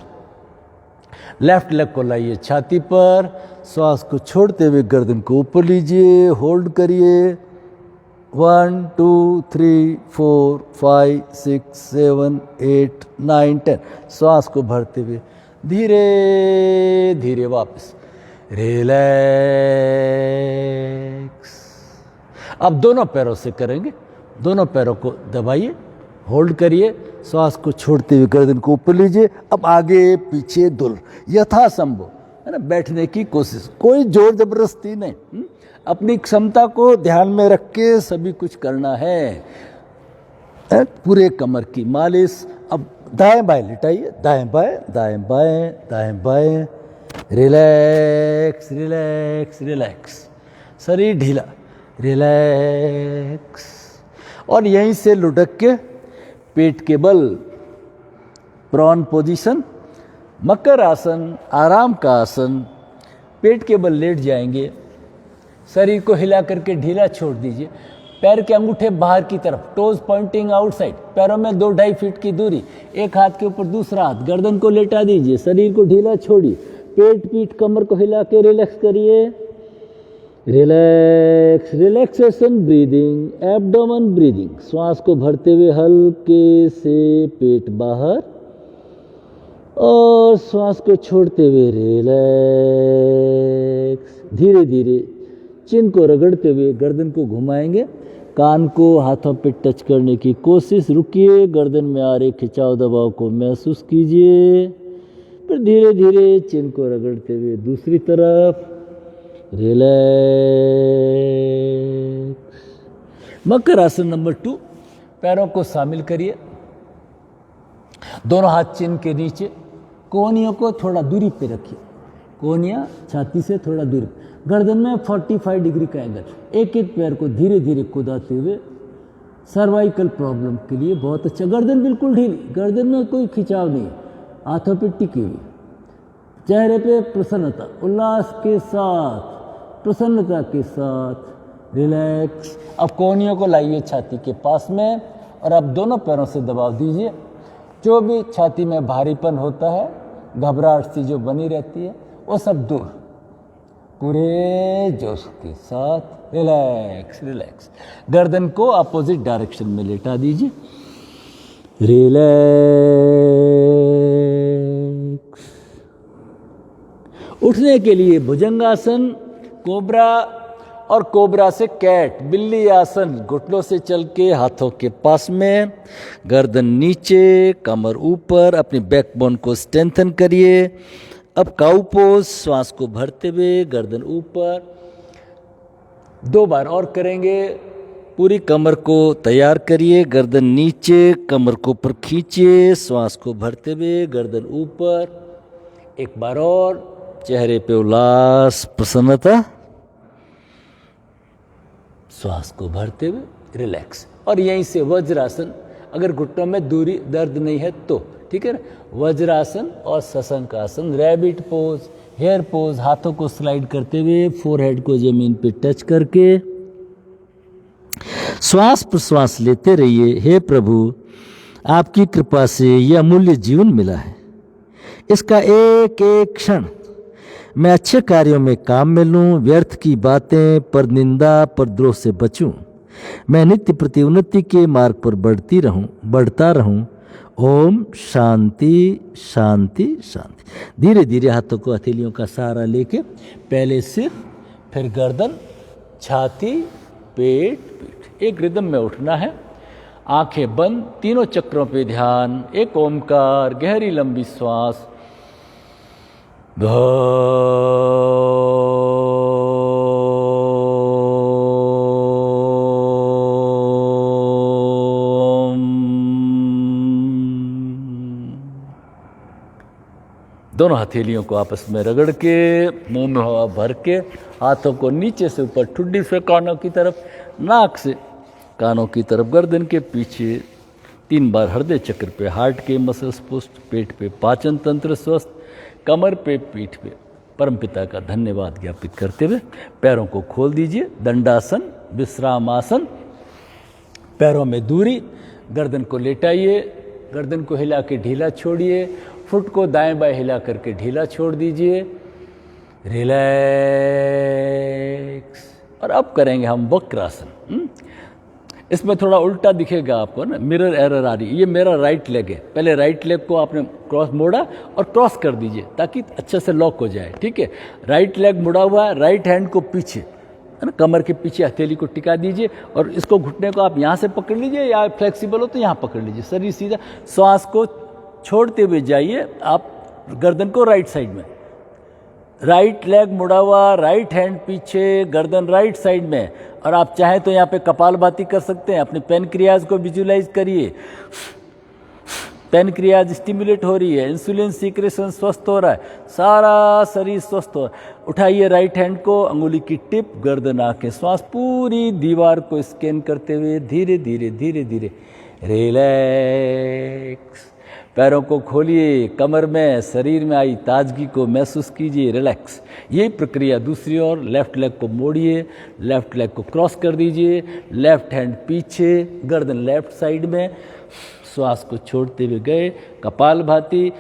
लेफ्ट लेग को लाइए छाती पर, श्वास को छोड़ते हुए गर्दन को ऊपर लीजिए, होल्ड करिए, 1 2 3 4 5 6 7 8 9 10, श्वास को भरते हुए धीरे धीरे वापस, रिलैक्स। अब दोनों पैरों से करेंगे, दोनों पैरों को दबाइए, होल्ड करिए, श्वास को छोड़ते हुए गर्दन को ऊपर लीजिए। अब आगे पीछे दुल यथासंभव, है ना, बैठने की कोशिश, कोई जोर जबरदस्ती नहीं, अपनी क्षमता को ध्यान में रख के सभी कुछ करना है। पूरे कमर की मालिश। अब दाएं बाएं लिटाइए, दाएं बाएं दाएं बाएं दाएं बाएं, रिलैक्स रिलैक्स रिलैक्स, शरीर ढीला, रिलैक्स। और यहीं से लुढ़क के पेट के बल, प्रॉन पोजीशन, मकर आसन, आराम का आसन, पेट के बल लेट जाएंगे, शरीर को हिला करके ढीला छोड़ दीजिए, पैर के अंगूठे बाहर की तरफ, टोज पॉइंटिंग आउटसाइड, पैरों में 2-2.5 फीट की दूरी, एक हाथ के ऊपर दूसरा हाथ, गर्दन को लेटा दीजिए, शरीर को ढीला छोड़िए, पेट पीठ कमर को हिला के रिलैक्स करिए, relax. Relaxation breathing, abdomen breathing, श्वास को भरते हुए हल्के से पेट बाहर और श्वास को छोड़ते हुए रिलैक्स। धीरे धीरे चिन को रगड़ते हुए गर्दन को घुमाएंगे, कान को हाथों पे टच करने की कोशिश, रुकिए, गर्दन में आ रहे खिंचाव दबाव को महसूस कीजिए, फिर धीरे धीरे चिन को रगड़ते हुए दूसरी तरफ, रिलैक्स। मकर आसन नंबर 2, पैरों को शामिल करिए, दोनों हाथ चिन के नीचे, कोहनियों को थोड़ा दूरी पे रखिए, कोहनियां छाती से थोड़ा दूरी, गर्दन में 45 डिग्री का एंगल, एक एक पैर को धीरे धीरे कुदाते हुए, सर्वाइकल प्रॉब्लम के लिए बहुत अच्छा। गर्दन बिल्कुल ढीली, गर्दन में कोई खिंचाव नहीं, हाथों पे टिकी हुई, चेहरे पे प्रसन्नता, उल्लास के साथ, प्रसन्नता के साथ, रिलैक्स। अब कोहनियों को लाइए छाती के पास में और अब दोनों पैरों से दबाव दीजिए, जो भी छाती में भारीपन होता है, घबराहट सी जो बनी रहती है, वो सब दूर, पूरे जोश के साथ, रिलैक्स रिलैक्स। गर्दन को अपोजिट डायरेक्शन में लेटा दीजिए, रिलैक्स। उठने के लिए भुजंगासन, कोबरा और कोबरा से कैट, बिल्ली आसन, घुटनों से चल के हाथों के पास में, गर्दन नीचे, कमर ऊपर, अपनी बैकबोन को स्ट्रेंथन करिए। अब काउ पोज, श्वास को भरते हुए गर्दन ऊपर, 2 बार और करेंगे, पूरी कमर को तैयार करिए, गर्दन नीचे, कमर को ऊपर खींचिए, श्वास को भरते हुए गर्दन ऊपर, एक बार और, चेहरे पे उल्लास, प्रसन्नता, श्वास को भरते हुए रिलैक्स। और यहीं से वज्रासन, अगर घुटनों में दूरी दर्द नहीं है तो, ठीक है ना। वज्रासन और सशंकासन, रैबिट पोज, हेयर पोज, हाथों को स्लाइड करते हुए फोरहेड को जमीन पे टच करके श्वास प्रश्वास लेते रहिए। हे प्रभु, आपकी कृपा से यह अमूल्य जीवन मिला है, इसका एक एक क्षण मैं अच्छे कार्यों में काम में लूं, व्यर्थ की बातें, पर निंदा, पर द्रोह से बचूं। मैं नित्य प्रति उन्नति के मार्ग पर बढ़ता रहूं। ओम शांति शांति शांति। धीरे धीरे हाथों को हथेलियों का सहारा लेके पहले सिर, फिर गर्दन, छाती, पेट, पीठ, एक रिदम में उठना है। आंखें बंद, तीनों चक्रों पे ध्यान, एक ओमकार, गहरी लंबी श्वास। दोनों हथेलियों को आपस में रगड़ के, मुंह में हवा भर के, हाथों को नीचे से ऊपर, ठुड्डी से कानों की तरफ, नाक से कानों की तरफ, गर्दन के पीछे 3 बार हृदय चक्र पे, हार्ट के मसल्स पुष्ट, पेट पे पाचन तंत्र स्वस्थ, कमर पे, पीठ पे परमपिता का धन्यवाद ज्ञापित करते हुए पैरों को खोल दीजिए। दंडासन, विश्रामासन, पैरों में दूरी, गर्दन को लेटाइए, गर्दन को हिला के ढीला छोड़िए, फुट को दाएं बाएं हिला करके ढीला छोड़ दीजिए। रिलैक्स। और अब करेंगे हम वक्रासन। इसमें थोड़ा उल्टा दिखेगा आपको ना, मिरर एरर आ रही है। ये मेरा राइट लेग है, पहले राइट लेग को आपने क्रॉस मोड़ा और क्रॉस कर दीजिए ताकि अच्छे से लॉक हो जाए, ठीक है। राइट लेग मुड़ा हुआ है, राइट हैंड को पीछे, है ना, कमर के पीछे हथेली को टिका दीजिए और इसको, घुटने को आप यहाँ से पकड़ लीजिए या फ्लेक्सिबल हो तो यहाँ पकड़ लीजिए, शरीर सीधा। श्वास को छोड़ते हुए जाइए आप गर्दन को राइट साइड में, राइट लेग मुड़ा हुआ, राइट हैंड पीछे, गर्दन राइट साइड में। और आप चाहें तो यहाँ पे कपालभाति कर सकते हैं। अपने पेनक्रियाज को विजुलाइज करिए, पेनक्रियाज स्टिमुलेट हो रही है, इंसुलिन सीक्रेशन स्वस्थ हो रहा है, सारा शरीर स्वस्थ हो रहा है। उठाइए राइट हैंड को, अंगुली की टिप, गर्दन, आंखें, श्वास पूरी दीवार को स्कैन करते हुए धीरे धीरे धीरे धीरे रिलैक्स। पैरों को खोलिए, कमर में, शरीर में आई ताजगी को महसूस कीजिए, रिलैक्स। यही प्रक्रिया दूसरी ओर, लेफ्ट लेग को मोड़िए, लेफ्ट लेग को क्रॉस कर दीजिए, लेफ्ट हैंड पीछे, गर्दन लेफ्ट साइड में, श्वास को छोड़ते हुए गए, कपालभाति।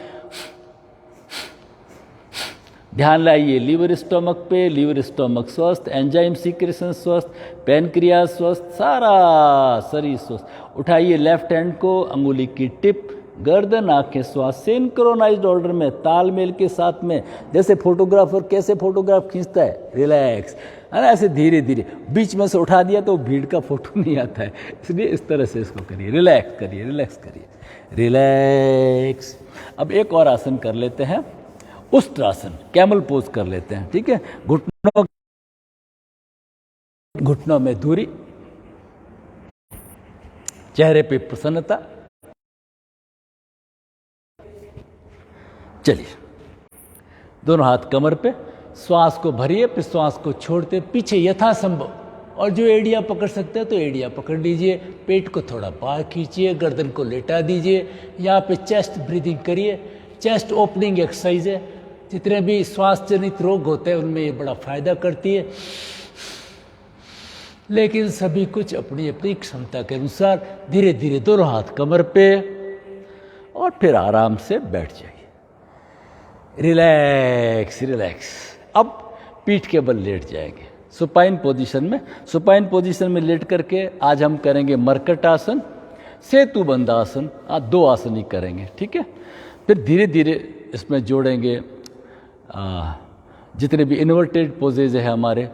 ध्यान लाइए लीवर स्टोमक पे, लीवर स्टोमक स्वस्थ, एंजाइम सीक्रेशन स्वस्थ, पेनक्रियाज स्वस्थ, सारा शरीर स्वस्थ। उठाइए लेफ्ट हैंड को, अंगुली की टिप, गर्दन, आंखें, श्वास सिंक्रोनाइज्ड ऑर्डर में, तालमेल के साथ में, जैसे फोटोग्राफर कैसे फोटोग्राफ खींचता है, रिलैक्स, है ना, ऐसे धीरे धीरे। बीच में से उठा दिया तो भीड़ का फोटो नहीं आता है, इसलिए इस तरह से इसको करिए, रिलैक्स करिए, रिलैक्स करिए, रिलैक्स। अब एक और आसन कर लेते हैं, उष्ट्रासन, कैमल पोज कर लेते हैं, ठीक है। घुटनों में दूरी, चेहरे पे प्रसन्नता। चलिए, दोनों हाथ कमर पे, श्वास को भरिए, फिर श्वास को छोड़ते पीछे यथासंभव, और जो एड़ियाँ पकड़ सकते हैं तो एड़ियाँ पकड़ लीजिए। पेट को थोड़ा बाहर खींचिए, गर्दन को लेटा दीजिए। यहाँ पे चेस्ट ब्रीदिंग करिए, चेस्ट ओपनिंग एक्सरसाइज है। जितने भी श्वास जनित रोग होते हैं उनमें ये बड़ा फायदा करती है, लेकिन सभी कुछ अपनी अपनी क्षमता के अनुसार। धीरे धीरे दोनों हाथ कमर पे, और फिर आराम से बैठ जाइए, रिलैक्स रिलैक्स। अब पीठ के बल लेट जाएंगे सुपाइन पोजीशन में। सुपाइन पोजीशन में लेट करके आज हम करेंगे मरकट आसन, सेतु बंद आसन। आज 2 आसन ही करेंगे, ठीक है। फिर धीरे धीरे इसमें जोड़ेंगे जितने भी इन्वर्टेड पोजेज है हमारे,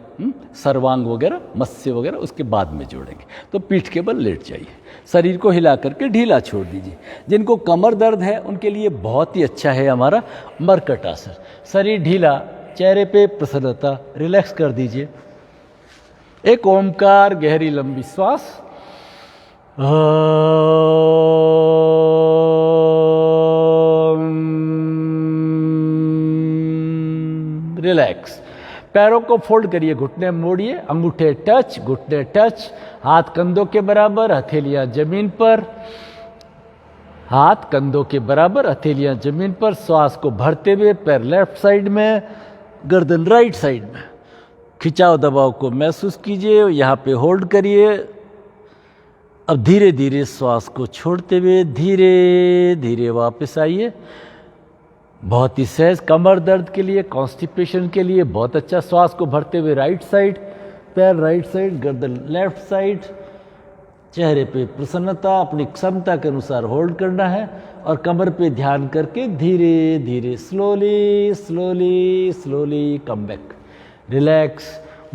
सर्वांग वगैरह, मत्स्य वगैरह, उसके बाद में जोड़ेंगे। तो पीठ के बल लेट जाइए, शरीर को हिला करके ढीला छोड़ दीजिए। जिनको कमर दर्द है उनके लिए बहुत ही अच्छा है हमारा मरकट आसन। शरीर ढीला, चेहरे पे प्रसन्नता, रिलैक्स कर दीजिए। एक ओमकार, गहरी लंबी श्वास, रिलैक्स। पैरों को फोल्ड करिए, घुटने मोड़िए, अंगूठे टच, घुटने टच, हाथ कंधों के बराबर, हथेलियां जमीन पर, हाथ कंधों के बराबर, हथेलियां जमीन पर। श्वास को भरते हुए पैर लेफ्ट साइड में, गर्दन राइट साइड में। खिंचाव दबाव को महसूस कीजिए, यहाँ पे होल्ड करिए। अब धीरे धीरे श्वास को छोड़ते हुए धीरे धीरे वापस आइए। बहुत ही सहज, कमर दर्द के लिए, कॉन्स्टिपेशन के लिए बहुत अच्छा। श्वास को भरते हुए राइट साइड, पैर राइट साइड, गर्दन लेफ्ट साइड। चेहरे पे प्रसन्नता, अपनी क्षमता के अनुसार होल्ड करना है और कमर पे ध्यान करके धीरे धीरे slowly slowly slowly come back, relax.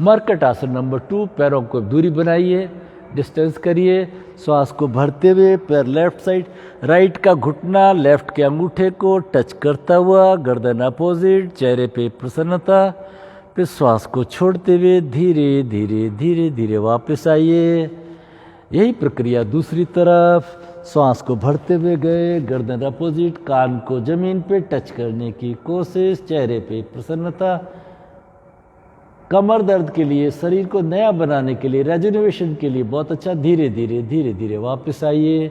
मरकट आसन नंबर 2, पैरों को दूरी बनाइए, डिस्टेंस करिए। श्वास को भरते हुए पैर लेफ्ट साइड, राइट का घुटना लेफ्ट के अंगूठे को टच करता हुआ, गर्दन अपोजिट, चेहरे पे प्रसन्नता। फिर श्वास को छोड़ते हुए धीरे धीरे धीरे धीरे वापस आइए। यही प्रक्रिया दूसरी तरफ। श्वास को भरते हुए गए, गर्दन अपोजिट, कान को जमीन पे टच करने की कोशिश, चेहरे पे प्रसन्नता। कमर दर्द के लिए, शरीर को नया बनाने के लिए, रेजुनेशन के लिए बहुत अच्छा। धीरे धीरे धीरे धीरे वापस आइए,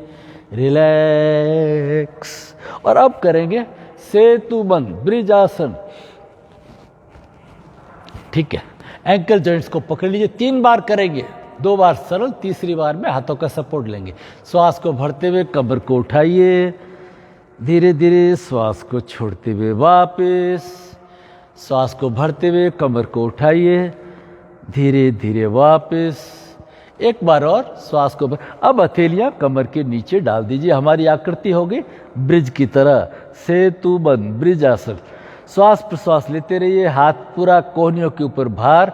रिलैक्स। और अब करेंगे सेतुबंध ब्रिज आसन। ठीक है, एंकल जॉइंट्स को पकड़ लीजिए, 3 बार करेंगे, 2 बार सरल, तीसरी बार में हाथों का सपोर्ट लेंगे। श्वास को भरते हुए कमर को उठाइए, धीरे धीरे श्वास को छोड़ते हुए वापस। श्वास को भरते हुए कमर को उठाइए, धीरे धीरे वापस। एक बार और श्वास को अब हथेलियां कमर के नीचे डाल दीजिए। हमारी आकृति होगी ब्रिज की तरह, सेतुबंध ब्रिज आसन। श्वास प्रश्वास लेते रहिए, हाथ पूरा कोहनियों के ऊपर भार।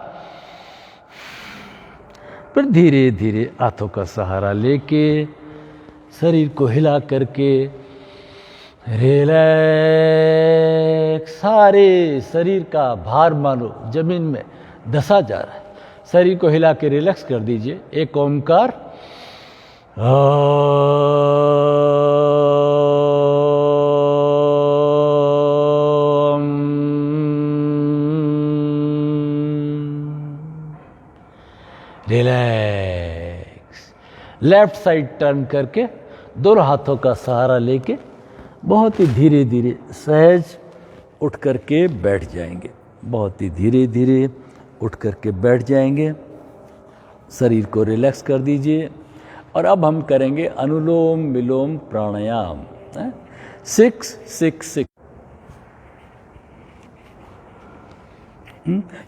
फिर धीरे धीरे हाथों का सहारा लेके शरीर को हिला करके रिलैक्स। सारे शरीर का भार मानो जमीन में धसा जा रहा है। शरीर को हिला के रिलैक्स कर दीजिए। एक Omkar, relax. Left side turn करके दोनों हाथों का सहारा लेके बहुत ही धीरे धीरे सहज उठ करके बैठ जाएंगे। बहुत ही धीरे धीरे उठ करके बैठ जाएंगे। शरीर को रिलैक्स कर दीजिए। और अब हम करेंगे अनुलोम विलोम प्राणायाम। 6-6-6।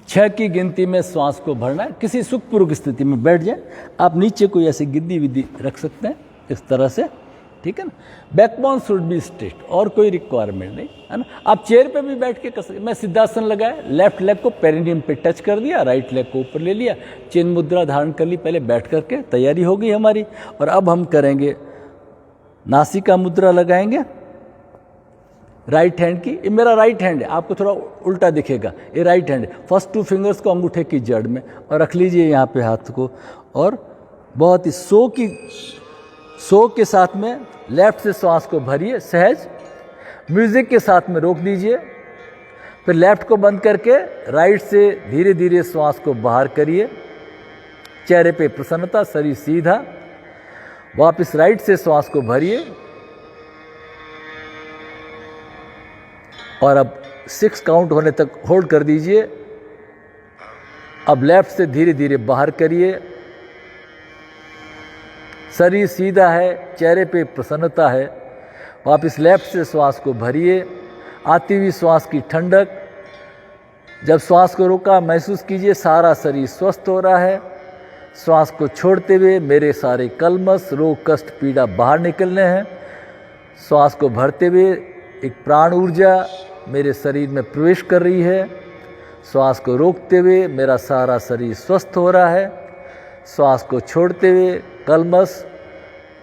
6 की गिनती में श्वास को भरना है। किसी सुखपूर्वक स्थिति में बैठ जाए। आप नीचे कोई ऐसी गिद्दी विधि रख सकते हैं इस तरह से, ठीक है ना। बैकबोन शुड बी स्ट्रेट, और कोई रिक्वायरमेंट नहीं है ना। आप चेयर पे भी बैठ के कर सकते। मैं सिद्धासन लगाया, लेफ्ट लेग को पेरिनियम पे टच कर दिया, राइट लेग को ऊपर ले लिया, चिन मुद्रा धारण कर ली। पहले बैठ करके तैयारी हो गई हमारी। और अब हम करेंगे नासिका मुद्रा लगाएंगे राइट हैंड की। ये मेरा राइट हैंड है, आपको थोड़ा उल्टा दिखेगा, ये राइट हैंड है। फर्स्ट 2 फिंगर्स को अंगूठे की जड़ में और रख लीजिए यहाँ पे हाथ को। और बहुत ही सो के साथ में लेफ्ट से श्वास को भरिए सहज, म्यूजिक के साथ में रोक दीजिए। फिर लेफ्ट को बंद करके राइट से धीरे धीरे श्वास को बाहर करिए। चेहरे पे प्रसन्नता, शरीर सीधा। वापस राइट से श्वास को भरिए। और अब 6 काउंट होने तक होल्ड कर दीजिए। अब लेफ्ट से धीरे धीरे बाहर करिए। शरीर सीधा है, चेहरे पे प्रसन्नता है। वापस लेफ्ट से श्वास को भरिए। आती हुई श्वास की ठंडक। जब श्वास को रोका, महसूस कीजिए सारा शरीर स्वस्थ हो रहा है। श्वास को छोड़ते हुए मेरे सारे कलमश, रोग, कष्ट, पीड़ा बाहर निकलने हैं। श्वास को भरते हुए एक प्राण ऊर्जा मेरे शरीर में प्रवेश कर रही है। श्वास को रोकते हुए मेरा सारा शरीर स्वस्थ हो रहा है। श्वास को छोड़ते हुए कलमश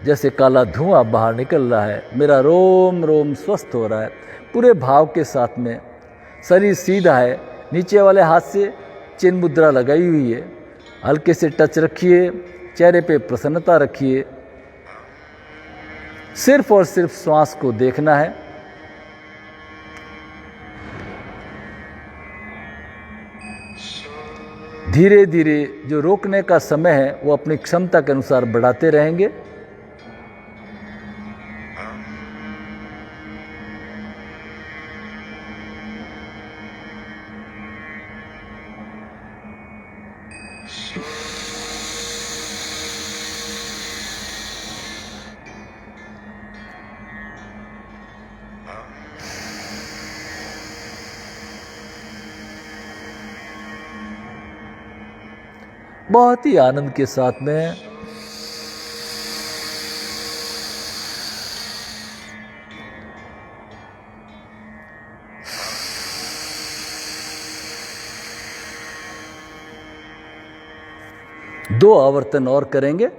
जैसे काला धुआं बाहर निकल रहा है। मेरा रोम रोम स्वस्थ हो रहा है। पूरे भाव के साथ में शरीर सीधा है। नीचे वाले हाथ से चिन्ह मुद्रा लगाई हुई है। हल्के से टच रखिए। चेहरे पे प्रसन्नता रखिए। सिर्फ और सिर्फ श्वास को देखना है। धीरे धीरे जो रोकने का समय है वो अपनी क्षमता के अनुसार बढ़ाते रहेंगे। बहुत ही आनंद के साथ में दो आवर्तन और करेंगे।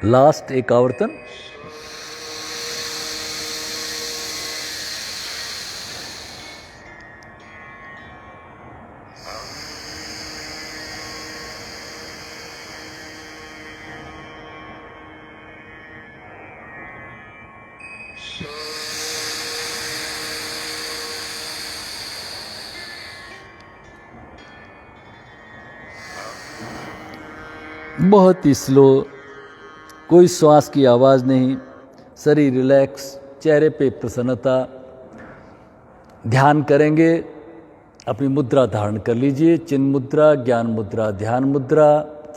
लास्ट एक आवर्तन। बहुत ही स्लो, कोई श्वास की आवाज़ नहीं, शरीर रिलैक्स, चेहरे पे प्रसन्नता। ध्यान करेंगे, अपनी मुद्रा धारण कर लीजिए। चिन्ह मुद्रा, ज्ञान मुद्रा, ध्यान मुद्रा।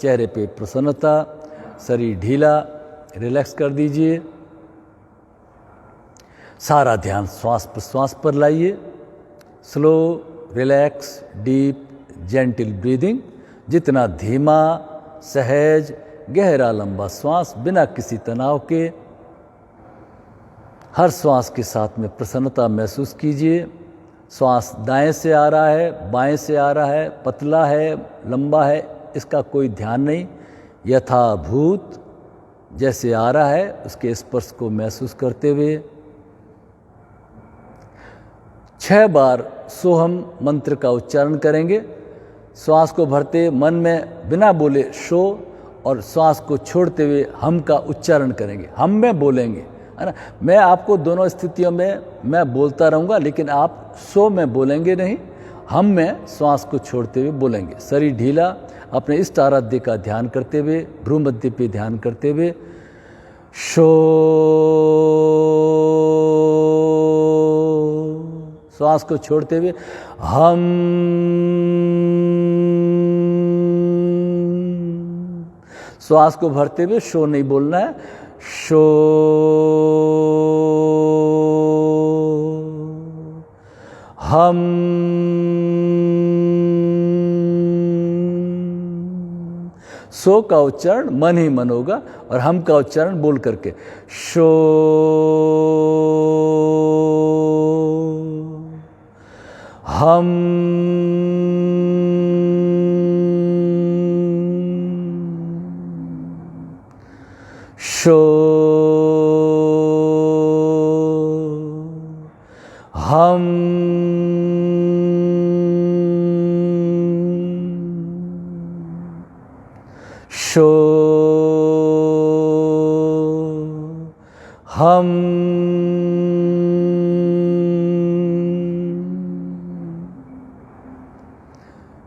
चेहरे पे प्रसन्नता, शरीर ढीला, रिलैक्स कर दीजिए। सारा ध्यान श्वास प्रश्वास पर लाइए। Slow, relax, deep, gentle breathing. जितना धीमा, सहज, गहरा लंबा श्वास, बिना किसी तनाव के। हर श्वास के साथ में प्रसन्नता महसूस कीजिए। श्वास दाएं से आ रहा है, बाएं से आ रहा है, पतला है, लंबा है, इसका कोई ध्यान नहीं। यथाभूत जैसे आ रहा है उसके स्पर्श को महसूस करते हुए 6 बार सोहम मंत्र का उच्चारण करेंगे। श्वास को भरते मन में बिना बोले शो, और श्वास को छोड़ते हुए हम का उच्चारण करेंगे। हम में बोलेंगे, है ना। मैं आपको दोनों स्थितियों में मैं बोलता रहूँगा, लेकिन आप शो में बोलेंगे नहीं, हम में श्वास को छोड़ते हुए बोलेंगे। शरीर ढीला, अपने इष्ट आराध्य का ध्यान करते हुए, भ्रू मध्य पे ध्यान करते हुए शो। श्वास को छोड़ते हुए हम। श्वास को भरते हुए शो नहीं बोलना है, शो। हम। शो का उच्चारण मन ही मन होगा और हम का उच्चारण बोल करके शो। हम। शो। हम। शो। हम।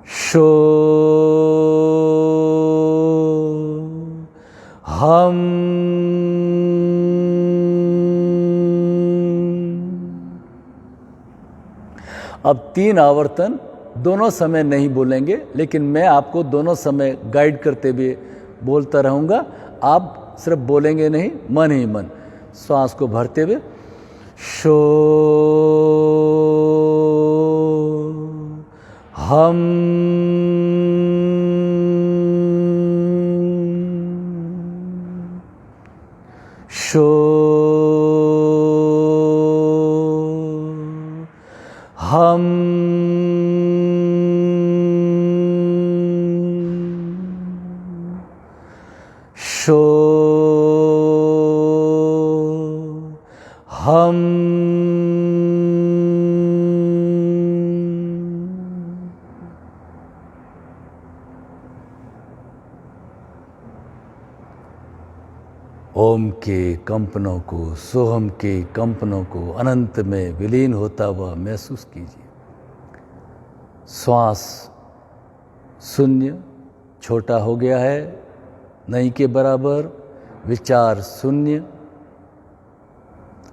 शो। हम। अब 3 आवर्तन दोनों समय नहीं बोलेंगे, लेकिन मैं आपको दोनों समय गाइड करते हुए बोलता रहूँगा। आप सिर्फ बोलेंगे नहीं, मन ही मन। श्वास को भरते हुए शो। हम। शो। हम। हम ओम के कंपनों को, सोहम के कंपनों को अनंत में विलीन होता हुआ महसूस कीजिए। श्वास शून्य, छोटा हो गया है, नहीं के बराबर। विचार शून्य।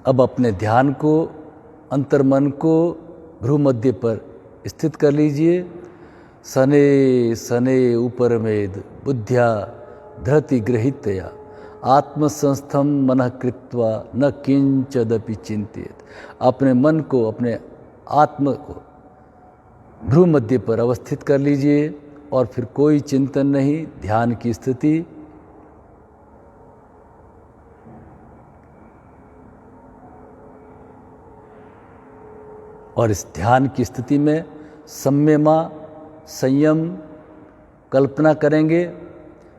अब अपने ध्यान को, अंतर्मन को भ्रूमध्य पर स्थित कर लीजिए। सने सने उपरमेद बुद्ध्या धृति गृहीतया आत्मसंस्थम मनः कृत्वा न किंचदपि चिंतित। अपने मन को, अपने आत्म को भ्रूमध्य पर अवस्थित कर लीजिए और फिर कोई चिंतन नहीं, ध्यान की स्थिति। और इस ध्यान की स्थिति में संयमा, संयम कल्पना करेंगे।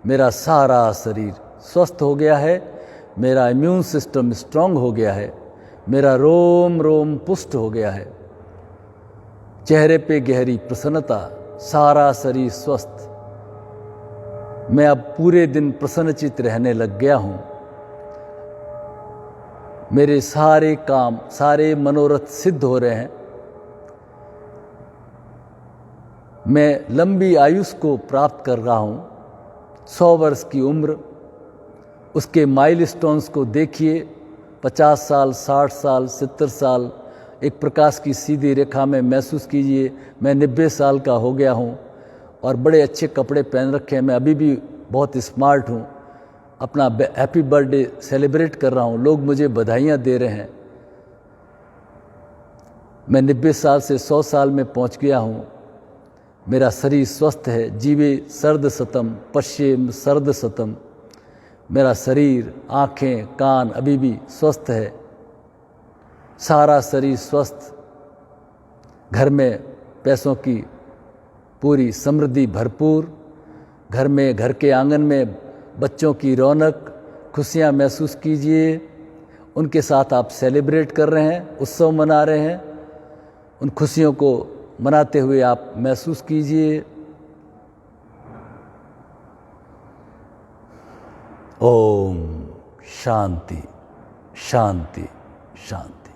मेरा सारा शरीर स्वस्थ हो गया है, मेरा इम्यून सिस्टम स्ट्रांग हो गया है, मेरा रोम रोम पुष्ट हो गया है, चेहरे पे गहरी प्रसन्नता, सारा शरीर स्वस्थ। मैं अब पूरे दिन प्रसन्नचित्त रहने लग गया हूँ। मेरे सारे काम, सारे मनोरथ सिद्ध हो रहे हैं। मैं लंबी आयुष को प्राप्त कर रहा हूँ। 100 वर्ष की उम्र, उसके माइलस्टोन्स को देखिए। 50 साल, 60 साल, 70 साल, एक प्रकाश की सीधी रेखा में महसूस कीजिए। मैं 90 साल का हो गया हूँ और बड़े अच्छे कपड़े पहन रखे हैं। मैं अभी भी बहुत स्मार्ट हूँ। अपना हैप्पी बर्थडे सेलिब्रेट कर रहा हूँ, लोग मुझे बधाइयाँ दे रहे हैं। मैं 90 साल से 100 साल में पहुँच गया हूँ। मेरा शरीर स्वस्थ है। जीवे सर्द सतम पश्चिम सर्द सतम। मेरा शरीर, आँखें, कान अभी भी स्वस्थ है। सारा शरीर स्वस्थ। घर में पैसों की पूरी समृद्धि भरपूर। घर में, घर के आंगन में बच्चों की रौनक, खुशियाँ महसूस कीजिए। उनके साथ आप सेलिब्रेट कर रहे हैं, उत्सव मना रहे हैं। उन खुशियों को मनाते हुए आप महसूस कीजिए। ओम शांति शांति शांति।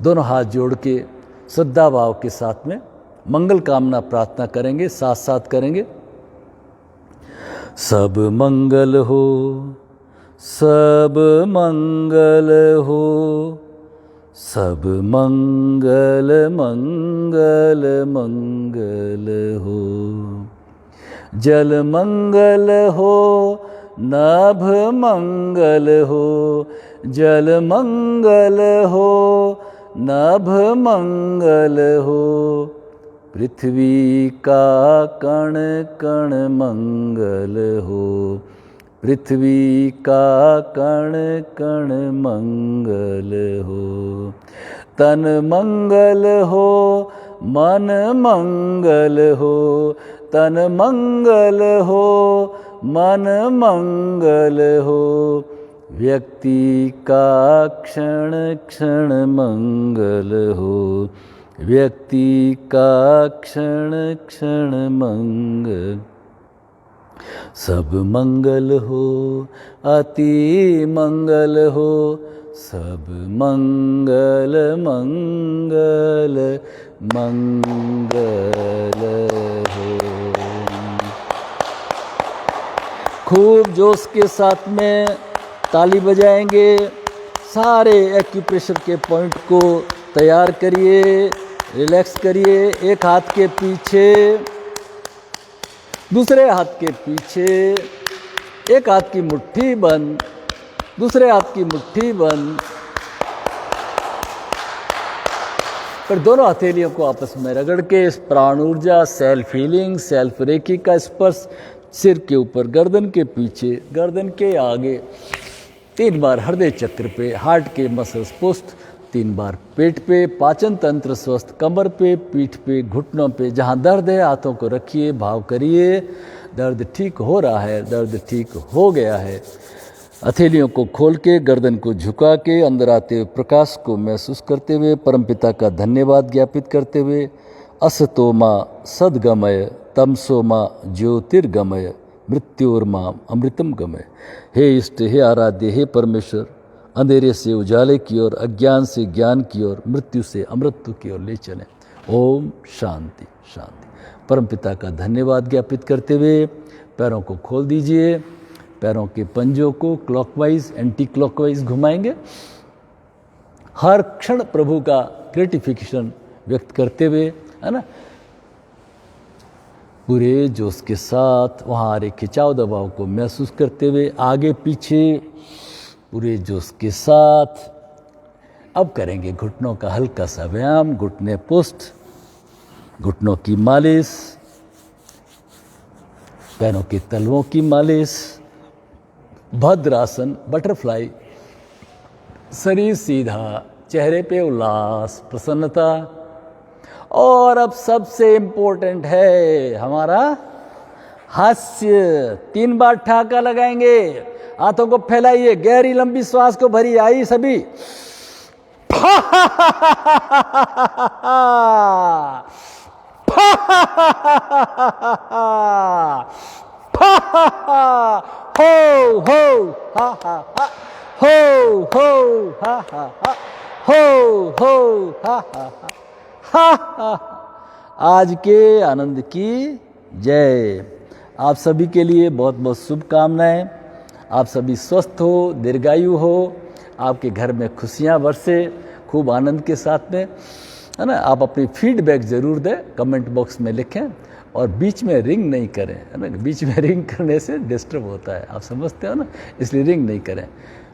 दोनों हाथ जोड़ के श्रद्धा भाव के साथ में मंगल कामना प्रार्थना करेंगे, साथ साथ करेंगे। सब मंगल हो, सब मंगल हो, सब मंगल मंगल मंगल हो। जल मंगल हो, नभ मंगल हो, जल मंगल हो, नभ मंगल हो। पृथ्वी का कण कण मंगल हो, पृथ्वी का कण कण मंगल हो। तन मंगल हो, मन मंगल हो, तन मंगल हो, मन मंगल हो। व्यक्ति का क्षण क्षण मंगल हो, व्यक्ति का क्षण क्षण मंगल। सब मंगल हो, अति मंगल हो, सब मंगल मंगल मंगल हो। खूब जोश के साथ में ताली बजाएंगे। सारे एक्यूप्रेशर के पॉइंट को तैयार करिए, रिलैक्स करिए। एक हाथ के पीछे, दूसरे हाथ के पीछे, एक हाथ की मुट्ठी बंद, दूसरे हाथ की मुट्ठी बंद। फिर दोनों हथेलियों को आपस में रगड़ के इस प्राण ऊर्जा, सेल्फ हीलिंग, सेल्फ रेकी का स्पर्श सिर के ऊपर, गर्दन के पीछे, गर्दन के आगे, 3 बार हृदय चक्र पे, हार्ट के मसल्स पुष्ट, 3 बार पेट पे, पाचन तंत्र स्वस्थ, कमर पे, पीठ पे, घुटनों पे। जहाँ दर्द है हाथों को रखिए, भाव करिए दर्द ठीक हो रहा है, दर्द ठीक हो गया है। हथेलियों को खोल के, गर्दन को झुका के, अंदर आते हुए प्रकाश को महसूस करते हुए, परमपिता का धन्यवाद ज्ञापित करते हुए, असतोमा सद्गमय तमसोमा ज्योतिर्गमय मृत्योर्माम अमृतम गमय। हे इष्ट, हे आराध्य, हे परमेश्वर, अंधेरे से उजाले की ओर, अज्ञान से ज्ञान की ओर, मृत्यु से अमृत्यु की ओर ले चलें। ओम शांति शांति। परमपिता का धन्यवाद ज्ञापित करते हुए पैरों को खोल दीजिए। पैरों के पंजों को क्लॉकवाइज एंटी क्लॉकवाइज घुमाएंगे। हर क्षण प्रभु का ग्रेटिफिकेशन व्यक्त करते हुए, है ना, पूरे जोश के साथ वहाँ आ रहे खिंचाव दबाव को महसूस करते हुए आगे पीछे पूरे जोश के साथ अब करेंगे घुटनों का हल्का सा व्यायाम, घुटने पुष्ट, घुटनों की मालिश, पैरों के तलवों की मालिश, भद्रासन बटरफ्लाई, शरीर सीधा, चेहरे पे उल्लास प्रसन्नता। और अब सबसे इम्पोर्टेंट है हमारा हास्य। 3 बार ठहाका लगाएंगे, हाथों को फैलाइए, गहरी लंबी श्वास को भरी, आई सभी। हो हो हा हा हा, हो हो हा हा हा, हो हो हा हा हा। आज के आनंद की जय। आप सभी के लिए बहुत बहुत शुभकामनाएं। आप सभी स्वस्थ हो, दीर्घायु हो, आपके घर में खुशियां बरसे खूब आनंद के साथ में, है ना। आप अपनी फीडबैक ज़रूर दें, कमेंट बॉक्स में लिखें, और बीच में रिंग नहीं करें, है ना। बीच में रिंग करने से डिस्टर्ब होता है, आप समझते हो ना, इसलिए रिंग नहीं करें।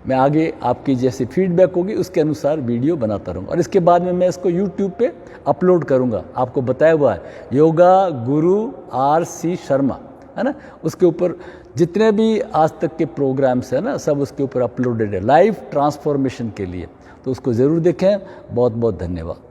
मैं आगे आपकी जैसी फीडबैक होगी उसके अनुसार वीडियो बनाता रहूँगा, और इसके बाद में मैं इसको YouTube पे अपलोड करूँगा। आपको बताया हुआ है योगा गुरु RC शर्मा, है ना, उसके ऊपर जितने भी आज तक के प्रोग्राम्स हैं ना, सब उसके ऊपर अपलोडेड है लाइफ ट्रांसफॉर्मेशन के लिए, तो उसको ज़रूर देखें। बहुत बहुत धन्यवाद।